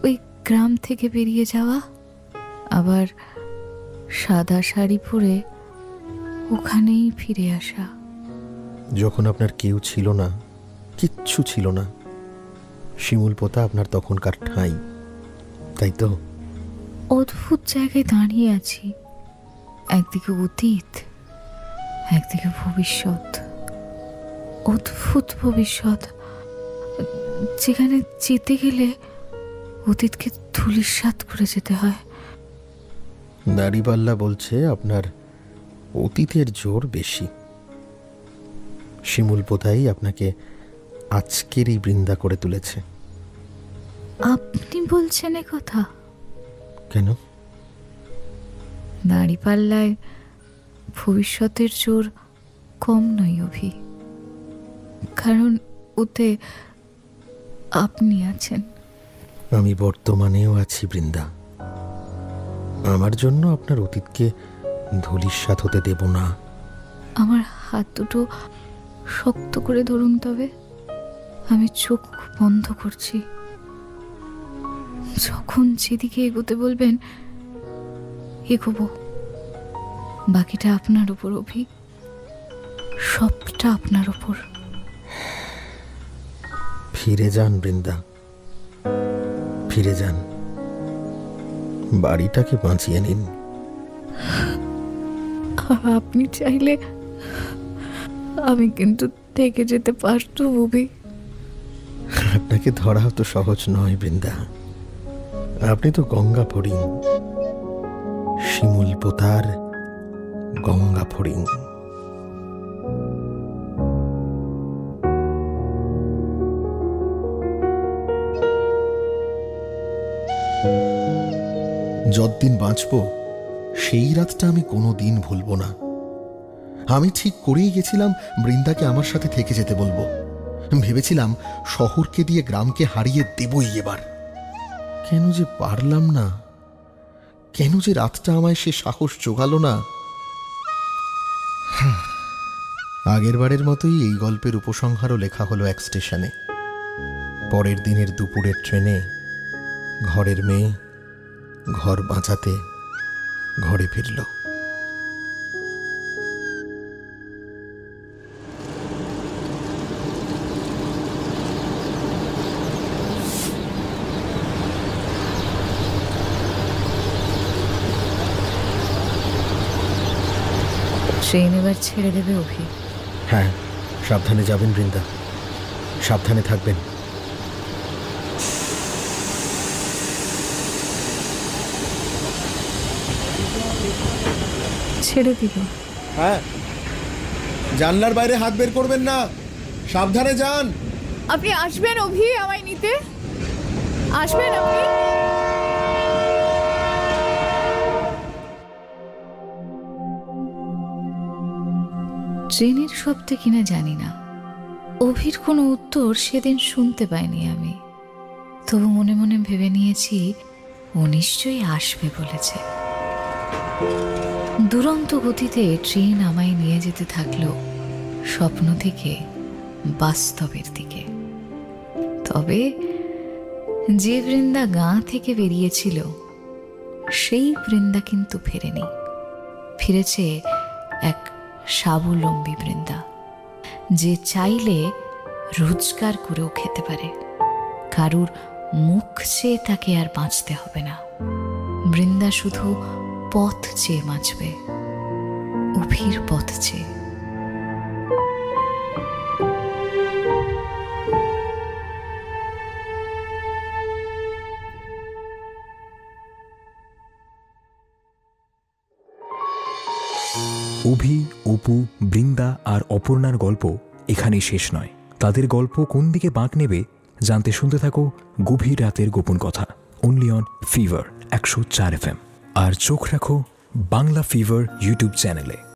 Speaker 9: ওই গ্রাম থেকে বেরিয়ে যাওয়া, আবার সাদা শাড়ি পরে ওখানেই ফিরে আসা।
Speaker 5: যখন আপনার কেউ ছিল না, কিচ্ছু ছিল না, শিমুলপোতা আপনার তখনকার ঠাঁই, তাই তো?
Speaker 9: অদ্ভুত জায়গায় দাঁড়িয়ে আছি, একদিকে অতীত, একদিকে ভবিষ্যৎ। অদ্ভুত ভবিষ্যৎ, যেখানে যেতে গেলে অতীতকে ধূলিসাৎ করে যেতে হয়।
Speaker 5: দাড়িপাল্লা বলছে আপনার অতীতের জোর বেশি। শিমুলপোতাই আপনাকে আজকের এই বৃন্দা করে তুলেছে।
Speaker 9: আপনি বলছেন এ কথা?
Speaker 5: কেন?
Speaker 9: দাড়িপাল্লায় ভবিষ্যতের জোর কম নয় অভি, কারণ ওতে আপনি আছেন।
Speaker 5: আমি বর্তমানেও আছি বৃন্দা। আমার জন্য আপনার অতীতকে ধূলিসাৎ হতে দেব না।
Speaker 9: আমার হাত দুটো শক্ত করে ধরুন তবে। আমি চোখ বন্ধ করছি। যখন যেদিকে এগোতে বলবেন এগোবো। বাকিটা আপনার উপর অভি, সবটা আপনার উপর।
Speaker 5: ফিরে যান বৃন্দা, ফিরে যান, বাড়িটাকে বাঁচিয়ে নিন।
Speaker 9: আপনি চাইলে আমি কিন্তু থেকে যেতে পারতাম অভি।
Speaker 5: আপনাকে ধরাও তো সহজ নয় বৃন্দা। আপনি তো গঙ্গা ফড়িং, শিমুলপোতার গঙ্গা ফড়িং। যতদিন বাঁচব সেই রাতটা আমি কোনোদিন ভুলব না। আমি ঠিক করেই গেছিলাম বৃন্দাকে আমার সাথে থেকে যেতে বলবো। ভেবেছিলাম শহরকে দিয়ে গ্রামকে হারিয়ে দেবই এবার। কেন যে পারলাম না, কেন যে রাতটা আমায় সে সাহস জোগালো না। আগের বারের মতোই এই গল্পের উপসংহারও লেখা হলো এক স্টেশনে। পরের দিনের দুপুরের ট্রেনে ঘরের মেয়ে ঘর বাঁচাতে ঘরে ফিরল।
Speaker 9: ট্রেন এবার ছেড়ে দেবে অভি?
Speaker 5: হ্যাঁ, সাবধানে যাবেন বৃন্দা, সাবধানে থাকবেন।
Speaker 9: ছেড়ে দিল?
Speaker 5: হ্যাঁ, জানলার বাইরে হাত বের করবেন না, সাবধানে যান।
Speaker 9: আপনি আসবেন অভি আমায় নিতে? আসবেন আপনি? ট্রেনের শব্দে কিনা জানি না, অভির কোনো উত্তর সেদিন শুনতে পাইনি আমি। তবু মনে মনে ভেবে নিয়েছি ও নিশ্চয়ই আসবে বলেছে। দুরন্ত গতিতে ট্রেন আমায় নিয়ে যেতে থাকলো স্বপ্ন থেকে বাস্তবের দিকে। তবে যে বৃন্দা গাঁ থেকে বেরিয়েছিল সেই বৃন্দা কিন্তু ফেরেনি। ফিরেছে এক স্বাবলম্বী বৃন্দা, যে চাইলে রোজগার করেও খেতে পারে। কারুর মুখ চেয়ে তাকে আর বাঁচতে হবে না। বৃন্দা শুধু পথ চেয়ে বাঁচবে, অভির পথ চেয়ে।
Speaker 2: অভি, অপু, বৃন্দা আর অপর্ণার গল্প এখানেই শেষ নয়। তাদের গল্প কোন দিকে বাঁক নেবে জানতে শুনতে থাকো গভীর রাতের গোপন কথা, অনলি অন ফিভার 104 FM। আর চোখ রাখো বাংলা ফিভার ইউটিউব চ্যানেলে।